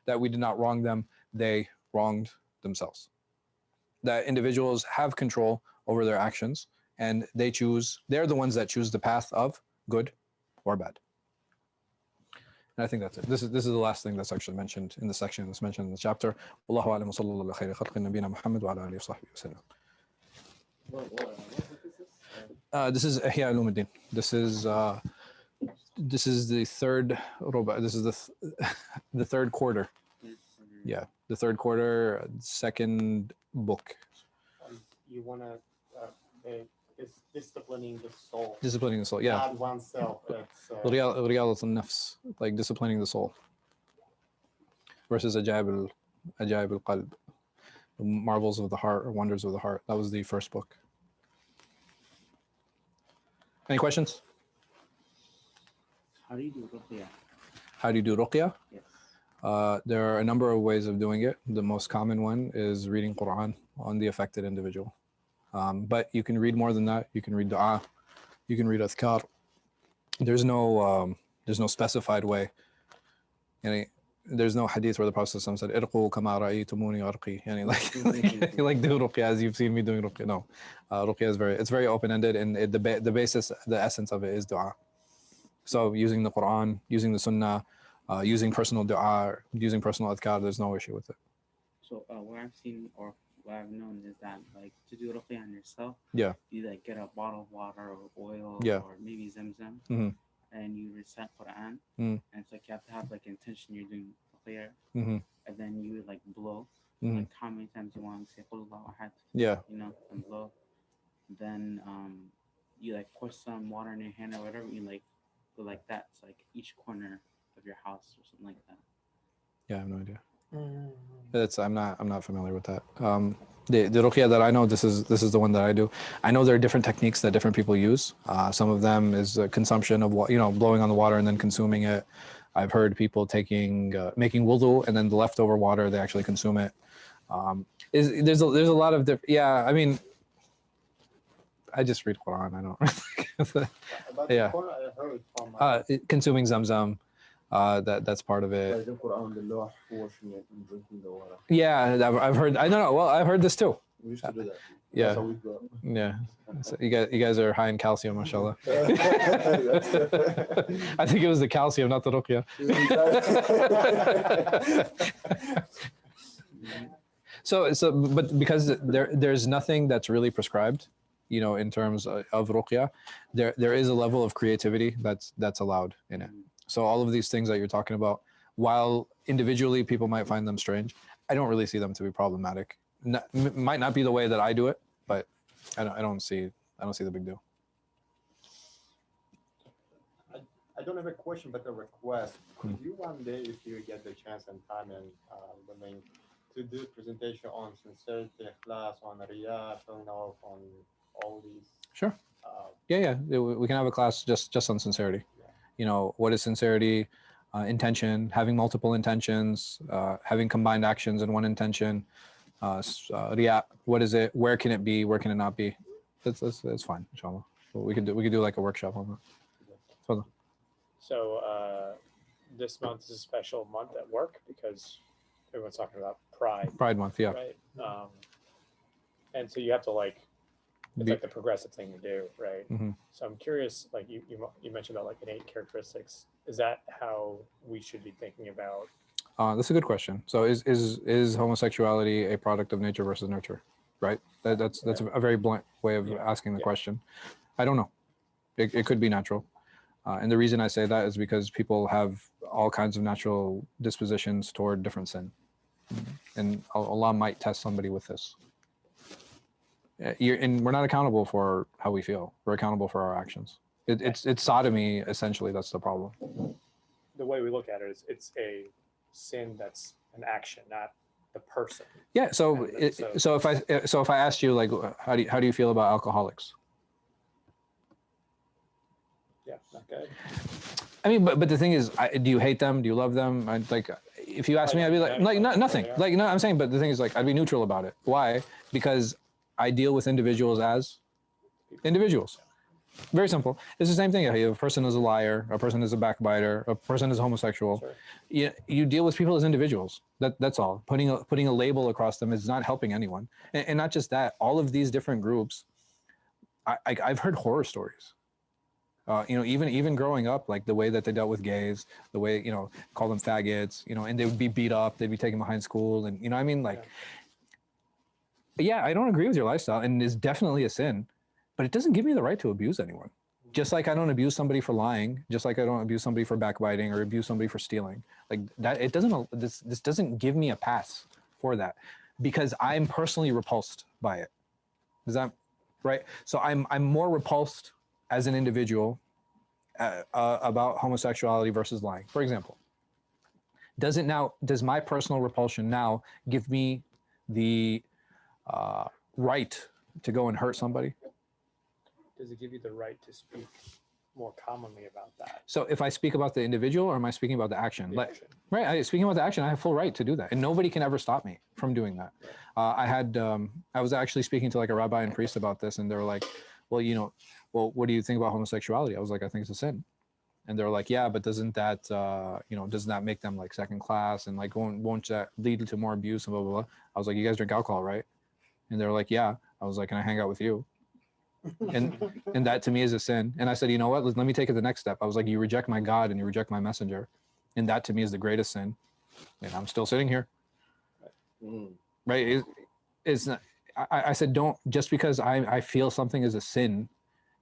that we did not wrong them, they wronged themselves. That individuals have control over their actions, and they're the ones that choose the path of good or bad. And I think that's it. This is the last thing that's actually mentioned in the section that's mentioned in the chapter. Wallahu a'lam wa sallallahu ala khayri khalqi nabiyina Muhammad wa ala alihi wa sahbihi wa sallam. This is Iḥyā Ulūm al-Dīn. This is the third ruba. This is the third quarter. Yeah, the third quarter, second book. You want to disciplining the soul. Disciplining the soul, yeah. Not oneself. That's Riyadat al-nafs, like disciplining the soul. Versus ajaib al-qalb, the marvels of the heart or wonders of the heart. That was the first book. Any questions? How do you do ruqyah? How do you do ruqyah? Yes. There are a number of ways of doing it. The most common one is reading Quran on the affected individual. But you can read more than that. You can read dua. You can read adhkar. There's no specified way. There's no hadith where the Prophet said, "Irqu kama ra'aytumuni arqi." Like do ruqyah as you've seen me doing ruqyah. No, ruqyah is very open-ended, and the essence of it is dua. So using the Quran, using the Sunnah, using personal dua, using personal adhkar, there's no issue with it. So what I've seen or what I've known is that like to do ruqyah on yourself, yeah, you like get a bottle of water or oil, yeah, or maybe Zamzam, and you recite Quran, and it's like you have to have like intention you're doing ruqyah, and then you like blow, like how many times you want to say Qul Allahu Ahad, yeah, and blow. Then you like pour some water in your hand or whatever, you like go like that. It's like each corner of your house or something like that. Yeah, I have no idea. I'm not familiar with that. The ruqya that I know, this is the one that I do. I know there are different techniques that different people use. Some of them is consumption of blowing on the water and then consuming it. I've heard people making wudu and then the leftover water they actually consume it. There's a lot of different. Yeah, I mean, I just read Quran. I don't. About Yeah. the Quran, I heard from Consuming Zamzam, that's part of it. Like the Quran, the law, washing it and drinking the water. Yeah, I've heard. I don't know. Well, I've heard this too. We used to do that. Yeah. That's how we grew up. Yeah. So you guys are high in calcium, mashallah. I think it was the calcium, not the ruqya. But because there's nothing that's really prescribed, in terms of ruqya, there is a level of creativity that's allowed in it. So all of these things that you're talking about, while individually people might find them strange, I don't really see them to be problematic. Might not be the way that I do it, but I don't see the big deal. I don't have a question, but a request. Could you one day, if you get the chance and time and willing, to do a presentation on sincerity, class, on riyah, showing off, on all these? Sure. Yeah. We can have a class just on sincerity. Yeah. What is sincerity, intention, having multiple intentions, having combined actions in one intention, riyah, what is it? Where can it be? Where can it not be? That's fine, inshallah. So we could do like a workshop on that. So this month is a special month at work because everyone's talking about Pride Month, yeah. right? And so you have to it's like the progressive thing to do, right? Mm-hmm. So I'm curious, like you mentioned about like innate characteristics. Is that how we should be thinking about? That's a good question. So is homosexuality a product of nature versus nurture, right? That's a very blunt way of asking the question. I don't know. It could be natural. And the reason I say that is because people have all kinds of natural dispositions toward different sin. And Allah might test somebody with this. And we're not accountable for how we feel. We're accountable for our actions. It's sodomy, essentially. That's the problem. The way we look at it is it's a sin that's an action, not the person. Yeah. So if I asked you, like, how do you feel about alcoholics? Yeah, not good. I mean, but the thing is, do you hate them? Do you love them? If you ask me, I'd be like nothing. No, I'm saying, but the thing is, like, I'd be neutral about it. Why? Because I deal with individuals as individuals. Very simple. It's the same thing. If a person is a liar, a person is a backbiter, a person is homosexual. Sure. You deal with people as individuals. That's all. Putting a label across them is not helping anyone. And not just that. All of these different groups, I've heard horror stories. Even growing up, like the way that they dealt with gays, the way, call them faggots, and they would be beat up, they'd be taken behind school. And, I don't agree with your lifestyle, and it's definitely a sin, but it doesn't give me the right to abuse anyone. Just like I don't abuse somebody for lying, just like I don't abuse somebody for backbiting or abuse somebody for stealing. Like that, this doesn't give me a pass for that, because I'm personally repulsed by it. Is that right? So I'm more repulsed as an individual about homosexuality versus lying. For example, does my personal repulsion now give me the right to go and hurt somebody? Does it give you the right to speak more commonly about that? So if I speak about the individual, or am I speaking about the action? Right. Speaking about the action, I have full right to do that, and nobody can ever stop me from doing that. I was actually speaking to like a rabbi and priest about this, and they were like, well, what do you think about homosexuality? I was like, I think it's a sin. And they're like, yeah, but doesn't that, doesn't that make them like second class, and like won't that lead to more abuse and blah, blah, blah. I was like, you guys drink alcohol, right? And they're like, yeah. I was like, can I hang out with you? And that to me is a sin. And I said, you know what, let me take it the next step. I was like, you reject my God and you reject my messenger. And that to me is the greatest sin. And I'm still sitting here. Right. It's not, I said, don't, just because I feel something is a sin,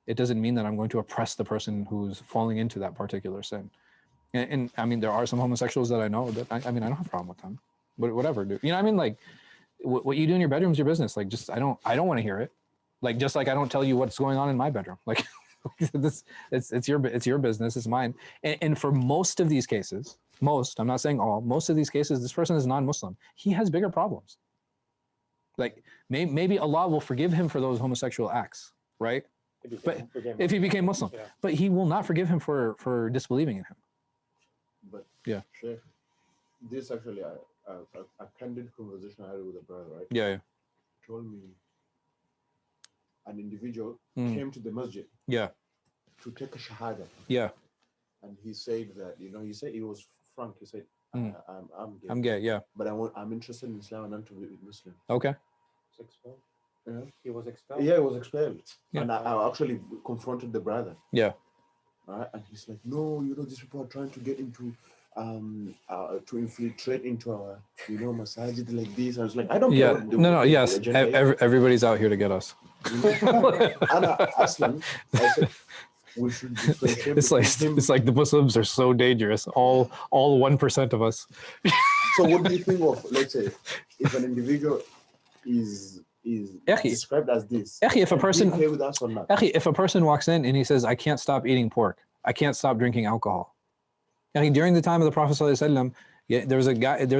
it doesn't mean that I'm going to oppress the person who's falling into that particular sin. And I mean, there are some homosexuals that I know that I don't have a problem with them, but whatever, dude. Like what you do in your bedroom is your business. Like, just, I don't want to hear it. Like, just like I don't tell you what's going on in my bedroom. Like it's your business. It's mine. And for most of these cases, most, I'm not saying all, most of these cases, this person is non-Muslim. He has bigger problems. Like maybe Allah will forgive him for those homosexual acts, right? If he became Muslim, Yeah. but he will not forgive him for disbelieving in him. But Yeah. Sheikh, this actually a candid conversation I had with a brother, right? Yeah. Told me an individual Mm. came to the masjid Yeah. to take a shahada, Yeah. and he said that, you know, he said he was frank. He said, Mm. I'm gay, I'm gay. Yeah. but I'm interested in Islam and not to be Muslim. Okay. Was expelled. Yeah. He was expelled. Yeah, he was expelled. Yeah. And I actually confronted the brother. Yeah. Right? And he's like, no, you know, these people are trying to get into to infiltrate into our, you know, masajid like this. I was like, I don't Yeah. care. what the- No. what the Yes. agenda is. Everybody's out here to get us. And Aslan, I said, we should differentiate. It's like between him. it's like the Muslims are so dangerous. All 1% of us. So what do you think of, let's say, if an individual is Akhi. described as this? Akhi, if a is he person- okay with us or not? Akhi, if a person walks in and he says, I can't stop eating pork, I can't stop drinking alcohol. Akhi, during the time of the Prophet ﷺ, there was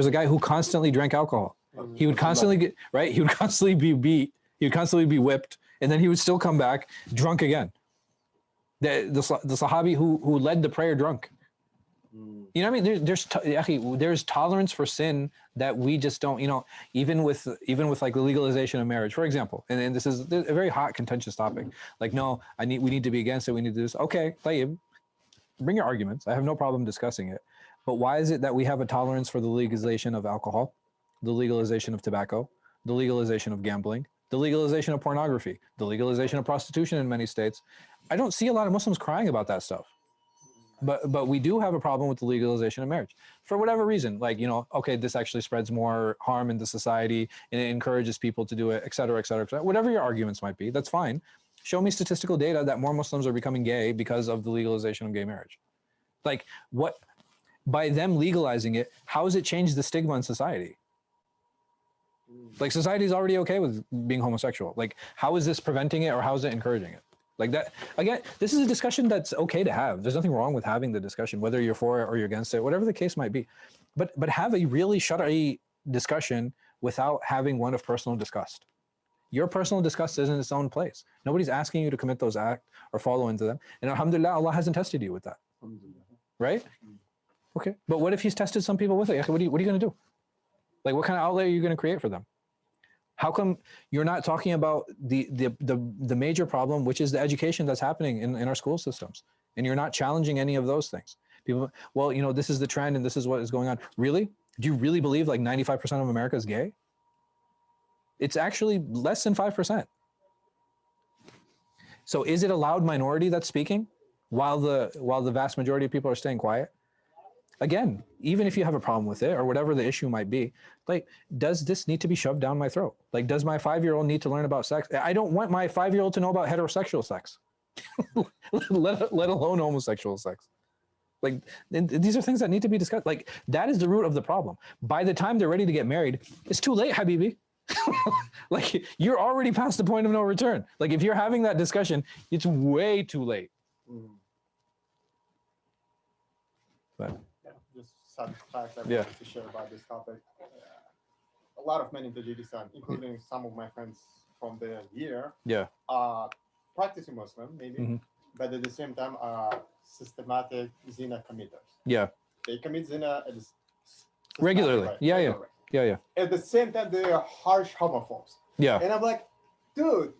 a guy who constantly drank alcohol. He would constantly get right. He would constantly be beat. He would constantly be whipped, and then he would still come back drunk again. The Sahabi who led the prayer drunk. You know what I mean? There's tolerance for sin that we just don't. You know, even with like the legalization of marriage, for example. And this is a very hot, contentious topic. Like, no, we need to be against it. We need to do this. Okay, tayyib, bring your arguments. I have no problem discussing it. But why is it that we have a tolerance for the legalization of alcohol, the legalization of tobacco, the legalization of gambling, the legalization of pornography, the legalization of prostitution in many states? I don't see a lot of Muslims crying about that stuff. But we do have a problem with the legalization of marriage for whatever reason. Like, you know, okay, this actually spreads more harm into society and it encourages people to do it, et cetera, et cetera, et cetera. Whatever your arguments might be, that's fine. Show me statistical data that more Muslims are becoming gay because of the legalization of gay marriage. Like, what, by them legalizing it, how has it changed the stigma in society? Like, society is already okay with being homosexual. Like, how is this preventing it or how is it encouraging it? Like that, again, this is a discussion that's okay to have. There's nothing wrong with having the discussion, whether you're for it or you're against it, whatever the case might be. But have a really shari discussion without having one of personal disgust. Your personal disgust is in its own place. Nobody's asking you to commit those acts or follow into them. And alhamdulillah, Allah hasn't tested you with that. Right? Okay. But what if he's tested some people with it? What are you going to do? Like, what kind of outlet are you going to create for them? How come you're not talking about the major problem, which is the education that's happening in our school systems, and you're not challenging any of those things? People, well, you know, this is the trend and this is what is going on. Really? Do you really believe like 95% of America is gay? It's actually less than 5%. So is it a loud minority that's speaking while the vast majority of people are staying quiet? Again, even if you have a problem with it or whatever the issue might be, like, does this need to be shoved down my throat? Like, does my 5-year-old need to learn about sex? I don't want my 5-year-old to know about heterosexual sex, let alone homosexual sex. Like, these are things that need to be discussed. Like, that is the root of the problem. By the time they're ready to get married, it's too late, Habibi. Like, you're already past the point of no return. Like, if you're having that discussion, it's way too late. But just sad fact I Yeah. wanted to share about this topic. A lot of men in Tajikistan, including some of my friends from the year, yeah, practicing Muslim maybe, but at the same time systematic zina committers. yeah, They commit zina at regularly. Yeah. At the same time, they are harsh homophobes. Yeah. And I'm like, dude,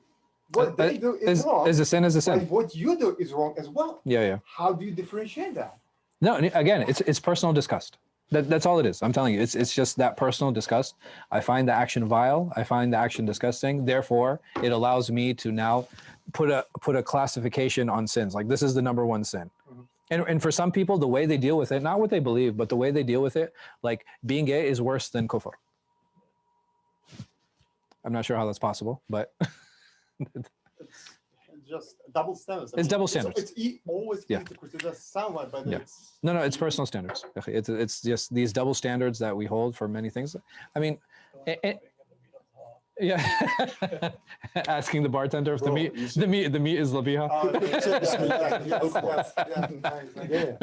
what they do is wrong. Is a sin is a sin. And what you do is wrong as well. Yeah. How do you differentiate that? No, again, it's personal disgust. That's all it is. I'm telling you, it's just that personal disgust. I find the action vile. I find the action disgusting. Therefore, it allows me to now put a classification on sins. Like, this is the number one sin. And for some people, the way they deal with it, not what they believe, but the way they deal with it, like, being gay is worse than kufr. I'm not sure how that's possible, but It's just double standards. It's double standards. It's always easy to criticize someone, but it's no, it's personal standards. It's just these double standards that we hold for many things. I mean, Yeah. Asking the bartender if Bro, you the meat is labiha. Oh, Yeah.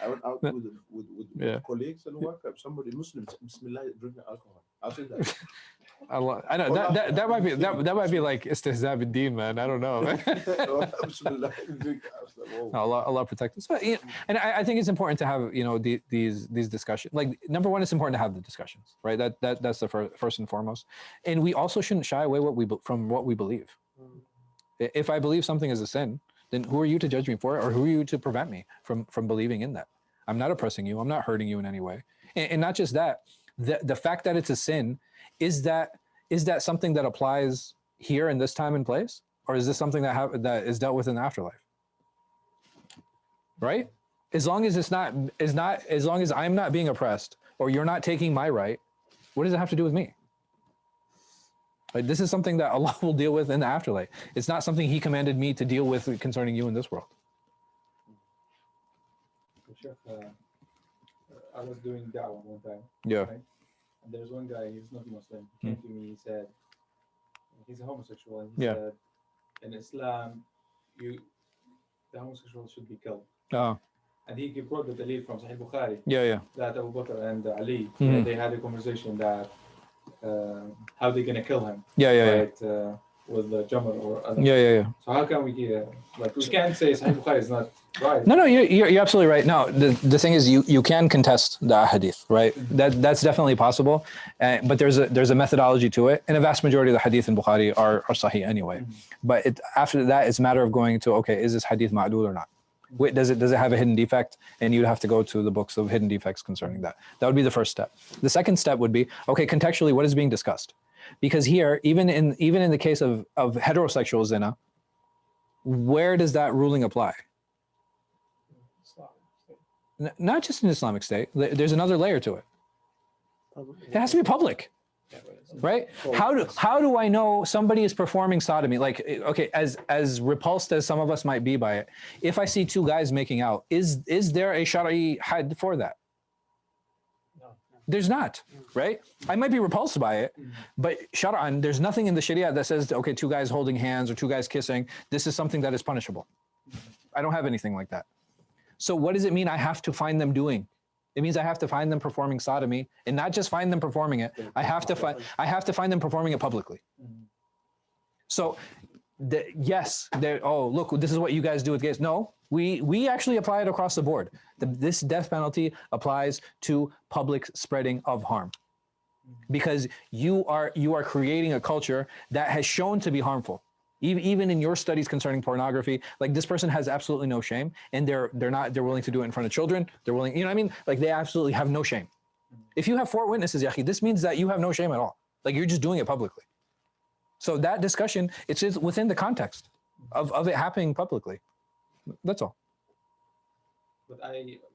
I went out with Yeah. colleagues and work. Somebody Muslim, Bismillah, drinking alcohol. I'll say that. I know that might be like istihza bid-din, man. I don't know. Bismillah, drink. I was like, whoa. Allah protect us. But, and I think it's important to have these discussions. Like, number one, it's important to have the discussions, right? That's the first and foremost. And we also shouldn't shy away from what we believe. If I believe something is a sin, then who are you to judge me for it, or who are you to prevent me from believing in that? I'm not oppressing you. I'm not hurting you in any way. And not just that, the fact that it's a sin, is that something that applies here in this time and place, or is this something that is dealt with in the afterlife? Right? As long as as long as I'm not being oppressed, or you're not taking my right, what does it have to do with me? Like, this is something that Allah will deal with in the afterlife. It's not something He commanded me to deal with concerning you in this world. I was doing da'wah one time. Yeah. Right? And there's one guy, he's not Muslim. He came to me, he said, he's a homosexual, and he said, in Islam, the homosexual should be killed. Oh. And he brought the dalil from Sahih Bukhari. Yeah. That Abu Bakr and Ali, they had a conversation that how they're gonna kill him. Right, with the Jamr or other. Yeah. So how can we we can't say Sahih Bukhari is not right. No, you're absolutely right. No, the thing is, you can contest the hadith, right? That's definitely possible, but there's a methodology to it, and a vast majority of the hadith in Bukhari are sahih anyway. But after that, it's a matter of going to, okay, is this hadith ma'dul or not? Wait, does it have a hidden defect? And you'd have to go to the books of hidden defects concerning that. That would be the first step. The second step would be, okay, contextually, what is being discussed? Because here, even in the case of heterosexual zina, where does that ruling apply? Not just in Islamic State. There's another layer to it. It has to be public, right? How do I know somebody is performing sodomy? Like, okay, as repulsed as some of us might be by it, if I see two guys making out, is there a shari had for that? There's not, right? I might be repulsed by it, but shar'an, there's nothing in the sharia that says, okay, two guys holding hands or two guys kissing, this is something that is punishable. I don't have anything like that. So what does it mean I have to find them doing? It means I have to find them performing sodomy, and not just find them performing it. I have to find them performing it publicly. So yes, oh, look, this is what you guys do with gays. No, we actually apply it across the board. This death penalty applies to public spreading of harm, because you are creating a culture that has shown to be harmful. Even in your studies concerning pornography, like, this person has absolutely no shame, and they're willing to do it in front of children. They're willing, you know what I mean? Like, they absolutely have no shame. If you have 4 witnesses, Yahi, this means that you have no shame at all. Like, you're just doing it publicly. So that discussion, it's just within the context of it happening publicly. That's all. But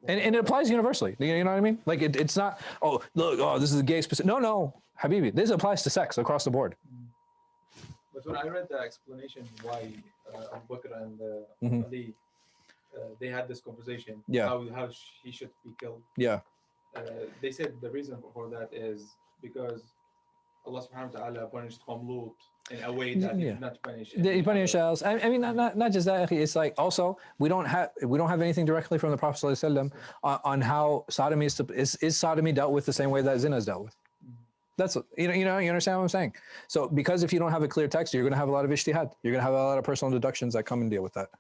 and it applies universally. You know what I mean? Like, it's not, oh, look, oh, this is a gay specific. No, Habibi, this applies to sex across the board. But when I read the explanation why Abu Bakr and Ali, they had this conversation, how he should be killed. Yeah. They said the reason for that is because Allah subhanahu wa ta'ala punished Lut in a way that he did not punish. He punished else. I mean, not just that. It's like, also, we don't have anything directly from the Prophet ﷺ on how sodomy is sodomy dealt with the same way that zina is dealt with. That's, you understand what I'm saying? So, because if you don't have a clear text, you're going to have a lot of ijtihad. You're going to have a lot of personal deductions that come and deal with that.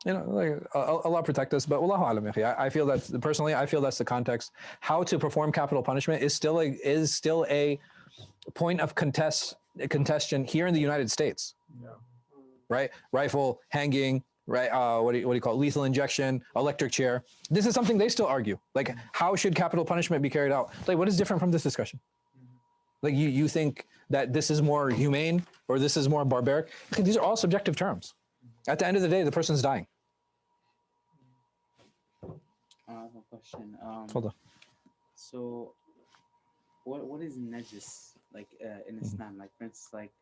Like, Allah protect us, but wallahu alam, I feel that, personally, I feel that's the context. How to perform capital punishment is still a point of contention here in the United States. Yeah. Right? Rifle, hanging, right? What do you call it? Lethal injection, electric chair. This is something they still argue. Like, how should capital punishment be carried out? Like, what is different from this discussion? Like, you think that this is more humane or this is more barbaric? These are all subjective terms. At the end of the day, the person's dying. I have a question. Hold on. So, what is najis like in Islam? Like, for instance, like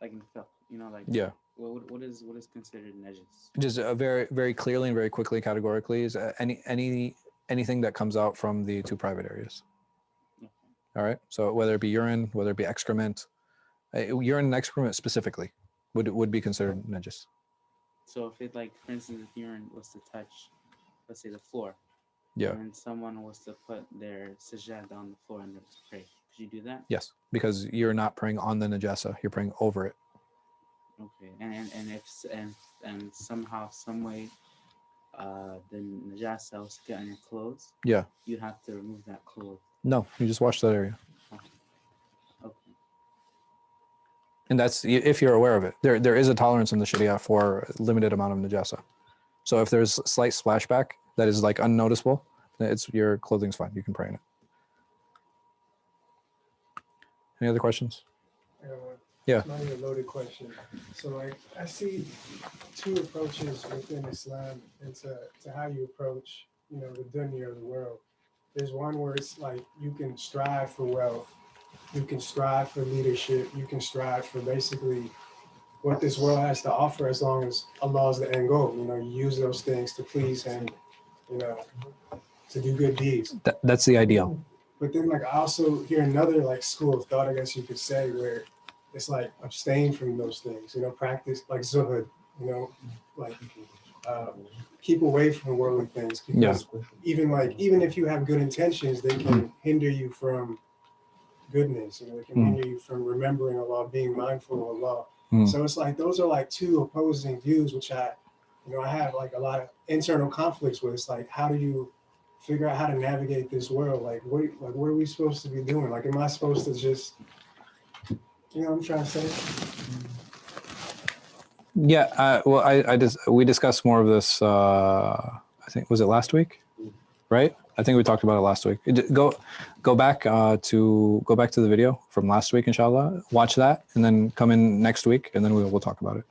in fiqh, like, yeah. What is considered najis? Just very, very clearly and very quickly, categorically, is anything that comes out from the 2 private areas. Okay. All right. So whether it be urine, whether it be excrement, urine and excrement specifically would be considered najis. So if it, like, for instance, if urine was to touch, let's say, the floor, Yeah. and someone was to put their sajada on the floor and they was to pray, could you do that? Yes, because you're not praying on the najasa, you're praying over it. Okay. And somehow, some way, the najasa was to get on your clothes. Yeah. You have to remove that cloth. No, you just wash that area. Okay. And that's if you're aware of it. There is a tolerance in the Sharia for a limited amount of najasa. So if there's a slight splashback that is like unnoticeable, then your clothing's fine. You can pray in it. Any other questions? Yeah. Not even a loaded question. So, like, I see two approaches within Islam into how you approach, the dunya of the world. There's one where it's like you can strive for wealth, you can strive for leadership, you can strive for basically what this world has to offer as long as Allah is the end goal. You use those things to please Him, to do good deeds. That's the ideal. But then, like, I also hear another, like, school of thought, I guess you could say, where it's like abstain from those things, practice like zuhud, like keep away from worldly things, because even if you have good intentions, they can hinder you from goodness, they can hinder you from remembering Allah, being mindful of Allah. So it's like those are like two opposing views, which I have like a lot of internal conflicts with. It's like, how do you figure out how to navigate this world? Like what are we supposed to be doing? Like, am I supposed to just, what I'm trying to say? Yeah. Well, we discussed more of this. I think, was it last week? Right. I think we talked about it last week. Go back to the video from last week, inshallah. Watch that, and then come in next week, and then we'll talk about it.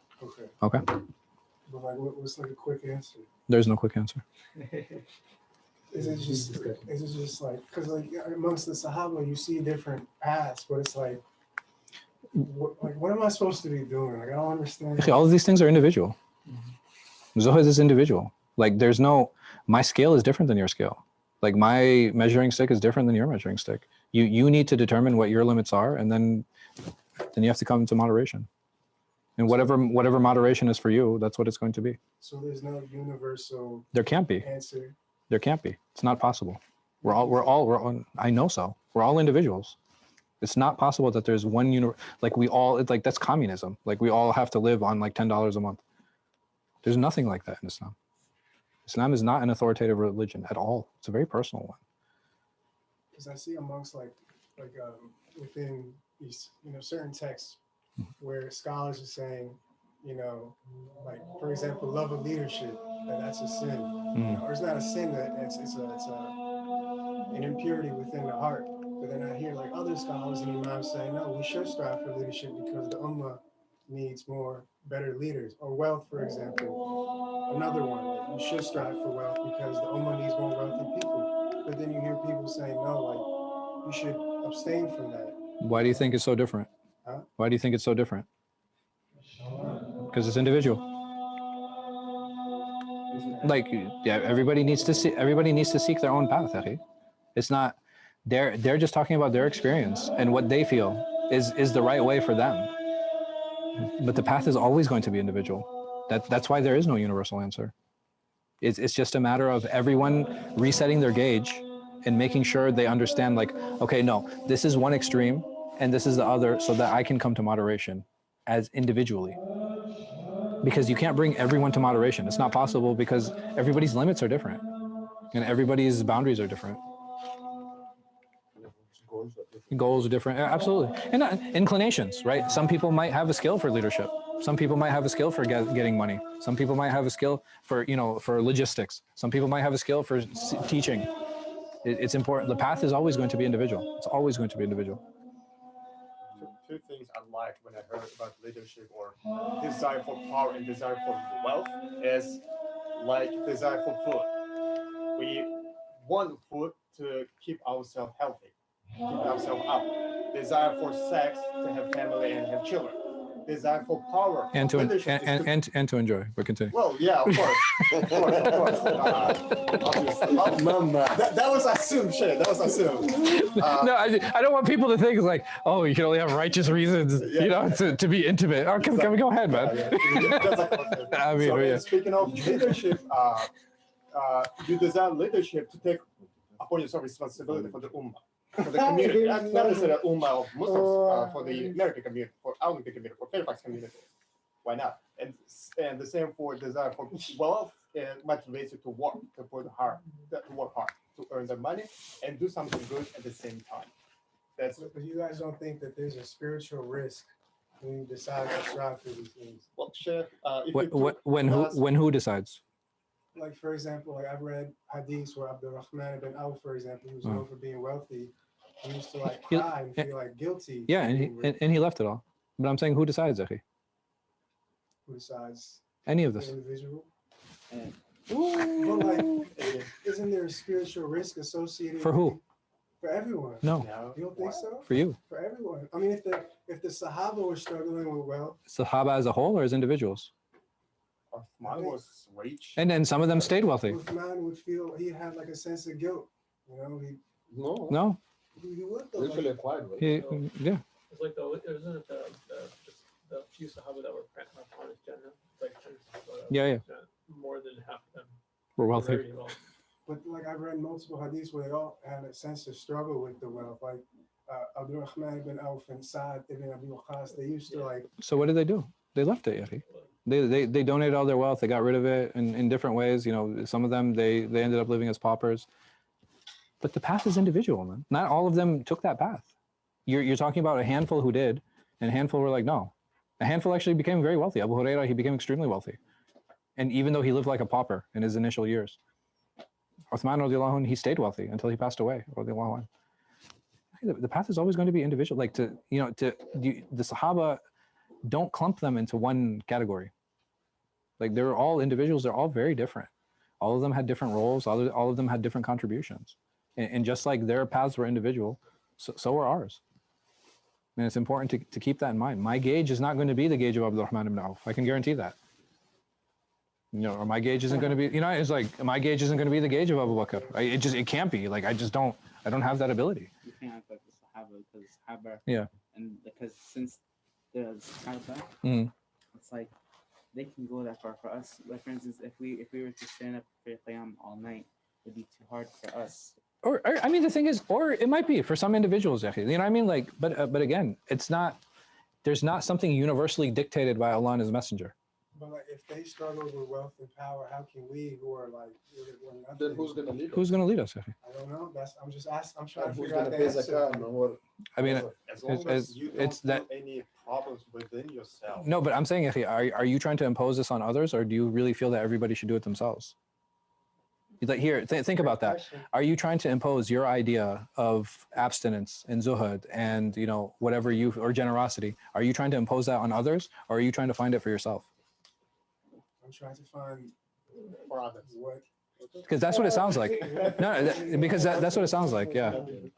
Okay. But like, what's like a quick answer? There's no quick answer. Is it just like, because like amongst the Sahaba, you see different paths, but it's like, what am I supposed to be doing? Like, I don't understand. All of these things are individual. Zuhud is individual. Like, my scale is different than your scale. Like, my measuring stick is different than your measuring stick. You need to determine what your limits are, and then you have to come to moderation. And whatever moderation is for you, that's what it's going to be. So there's no universal. There can't be. Answer. There can't be. It's not possible. We're all. I know so. We're all individuals. It's not possible that there's one like that's communism. Like, we all have to live on like $10 a month. There's nothing like that in Islam. Islam is not an authoritative religion at all. It's a very personal one. Because I see amongst within these certain texts where scholars are saying, like, for example, love of leadership, that's a sin, or it's not a sin, that it's an impurity within the heart. But then I hear like other scholars and imams saying, no, we should strive for leadership because the ummah needs better leaders. Or wealth, for example, another one, like, we should strive for wealth because the ummah needs more wealthy people. But then you hear people saying, no, like, you should abstain from that. Why do you think it's so different? Huh? Why do you think it's so different? Because it's individual. Like, yeah, everybody needs to seek their own path, akhi. It's not, they're just talking about their experience and what they feel is the right way for them. But the path is always going to be individual. That's why there is no universal answer. It's just a matter of everyone resetting their gauge and making sure they understand, like, okay, no, this is one extreme and this is the other, so that I can come to moderation as individually. Because you can't bring everyone to moderation. It's not possible, because everybody's limits are different and everybody's boundaries are different. Goals are different, absolutely. And inclinations, right? Some people might have a skill for leadership. Some people might have a skill for getting money. Some people might have a skill for, for logistics. Some people might have a skill for teaching. It's important. The path is always going to be individual. It's always going to be individual. Two things I liked when I heard about leadership or desire for power and desire for wealth is like desire for food. We want food to keep ourselves healthy, keep ourselves up. Desire for sex, to have family and have children. desire for power. And to leadership is and to enjoy. But continue. well, yeah, of course. That was assumed shit. That was assumed. No, I don't want people to think it's like, oh, you can only have righteous reasons, Yeah. you know, to be intimate. Oh, can we go ahead, man? I mean, So, yeah. speaking of leadership, you desire leadership to take upon yourself responsibility for the ummah, for the community, and not necessarily ummah of Muslims, for the American community, for Ahmadiyya community, for Fairfax community. Why not? And the same for desire for wealth motivates you to work, to work hard, to earn the money and do something good at the same time. That's But you guys don't think that there's a spiritual risk when you decide to strive for these things? well, Sheikh, if you took When who decides? Like, for example, like I've read hadiths where Abdurrahman ibn Auf, for example, he was known for being wealthy. He used to like cry and feel like guilty. Yeah, for being rich. and he left it all. But I'm saying, who decides, Akhi? Who decides? Any of The this? individual. But like, isn't there a spiritual risk associated For who? with it? For everyone. No, You don't think so? for you. For everyone. I mean, if the Sahaba were struggling with wealth, Sahaba as a whole or as individuals? Uthman was rich. And then some of them stayed wealthy. Uthman would feel he had like a sense of guilt. You know, No, No, he would though. literally Like, acquired. Right? yeah. It's like isn't it the few Sahaba that were promised Jannah? Like Yeah. more than half of them We're were wealthy. very wealthy. but like I've read multiple hadiths where they all had a sense of struggle with the wealth. Like Abdurrahman ibn Auf and Sa'd ibn Abi Waqqas, they used to like. So what did they do? They left it, Yahi. They donated all their wealth. They got rid of it in different ways. You know, some of them, they ended up living as paupers. But the path is individual, man. Not all of them took that path. You're talking about a handful who did, and a handful were like, no. A handful actually became very wealthy. Abu Hurairah, he became extremely wealthy. And even though he lived like a pauper in his initial years. Uthman, radiallahu anh, he stayed wealthy until he passed away, radiallahu anh. The path is always going to be individual. Like the Sahaba, don't clump them into one category. Like they're all individuals. They're all very different. All of them had different roles. All of them had different contributions. And just like their paths were individual, so are ours. And it's important to keep that in mind. My gauge is not going to be the gauge of Abdurrahman ibn Auf. I can guarantee that. You know, or my gauge isn't going to be, you know, it's like my gauge isn't going to be the gauge of Abu Bakr. It can't be. Like I don't have that ability. You can't act like the Sahaba because Sahaba. Yeah. And because since the Sahaba, it's like they can go that far. For us, like for instance, if we were to stand up for Qiyam all night, it'd be too hard for us. Or I mean, the thing is, or it might be for some individuals, you know what I mean? Like, but again, there's not something universally dictated by Allah and His Messenger. But like, if they struggle with wealth and power, how can we, who are like, we're nothing? Then who's gonna lead? Who's going to lead us? I don't know. I'm just asking. I'm trying to Who's figure out gonna the pay answer. zakat and what? I mean, as long as you don't it's that. feel any problems within yourself. No, but I'm saying, are you trying to impose this on others, or do you really feel that everybody should do it themselves? Like here, think about that. Are you trying to impose your idea of abstinence and zuhud and whatever or generosity? Are you trying to impose that on others, or are you trying to find it for yourself? I'm trying to find For others. what. Because that's what it sounds like. No, because that's what it sounds like. Yeah.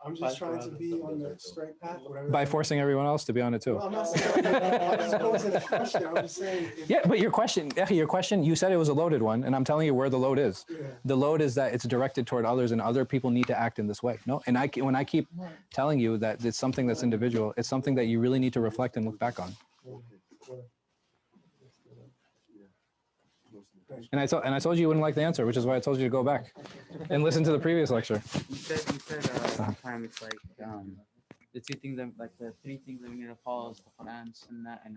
I'm just trying to be on the straight path. Whatever. By forcing everyone else to be on it too. Well, I'm not saying. I'm just posing a question. I'm just saying. Yeah, but your question, you said it was a loaded one, and I'm telling you where the load is. Yeah. The load is that it's directed toward others, and other people need to act in this way. No, and when I keep telling you that it's something that's individual, it's something that you really need to reflect and look back on. And I told you you wouldn't like the answer, which is why I told you to go back and listen to the previous lecture. You said sometimes it's like the three things that we need to follow is the Quran, Sunnah, and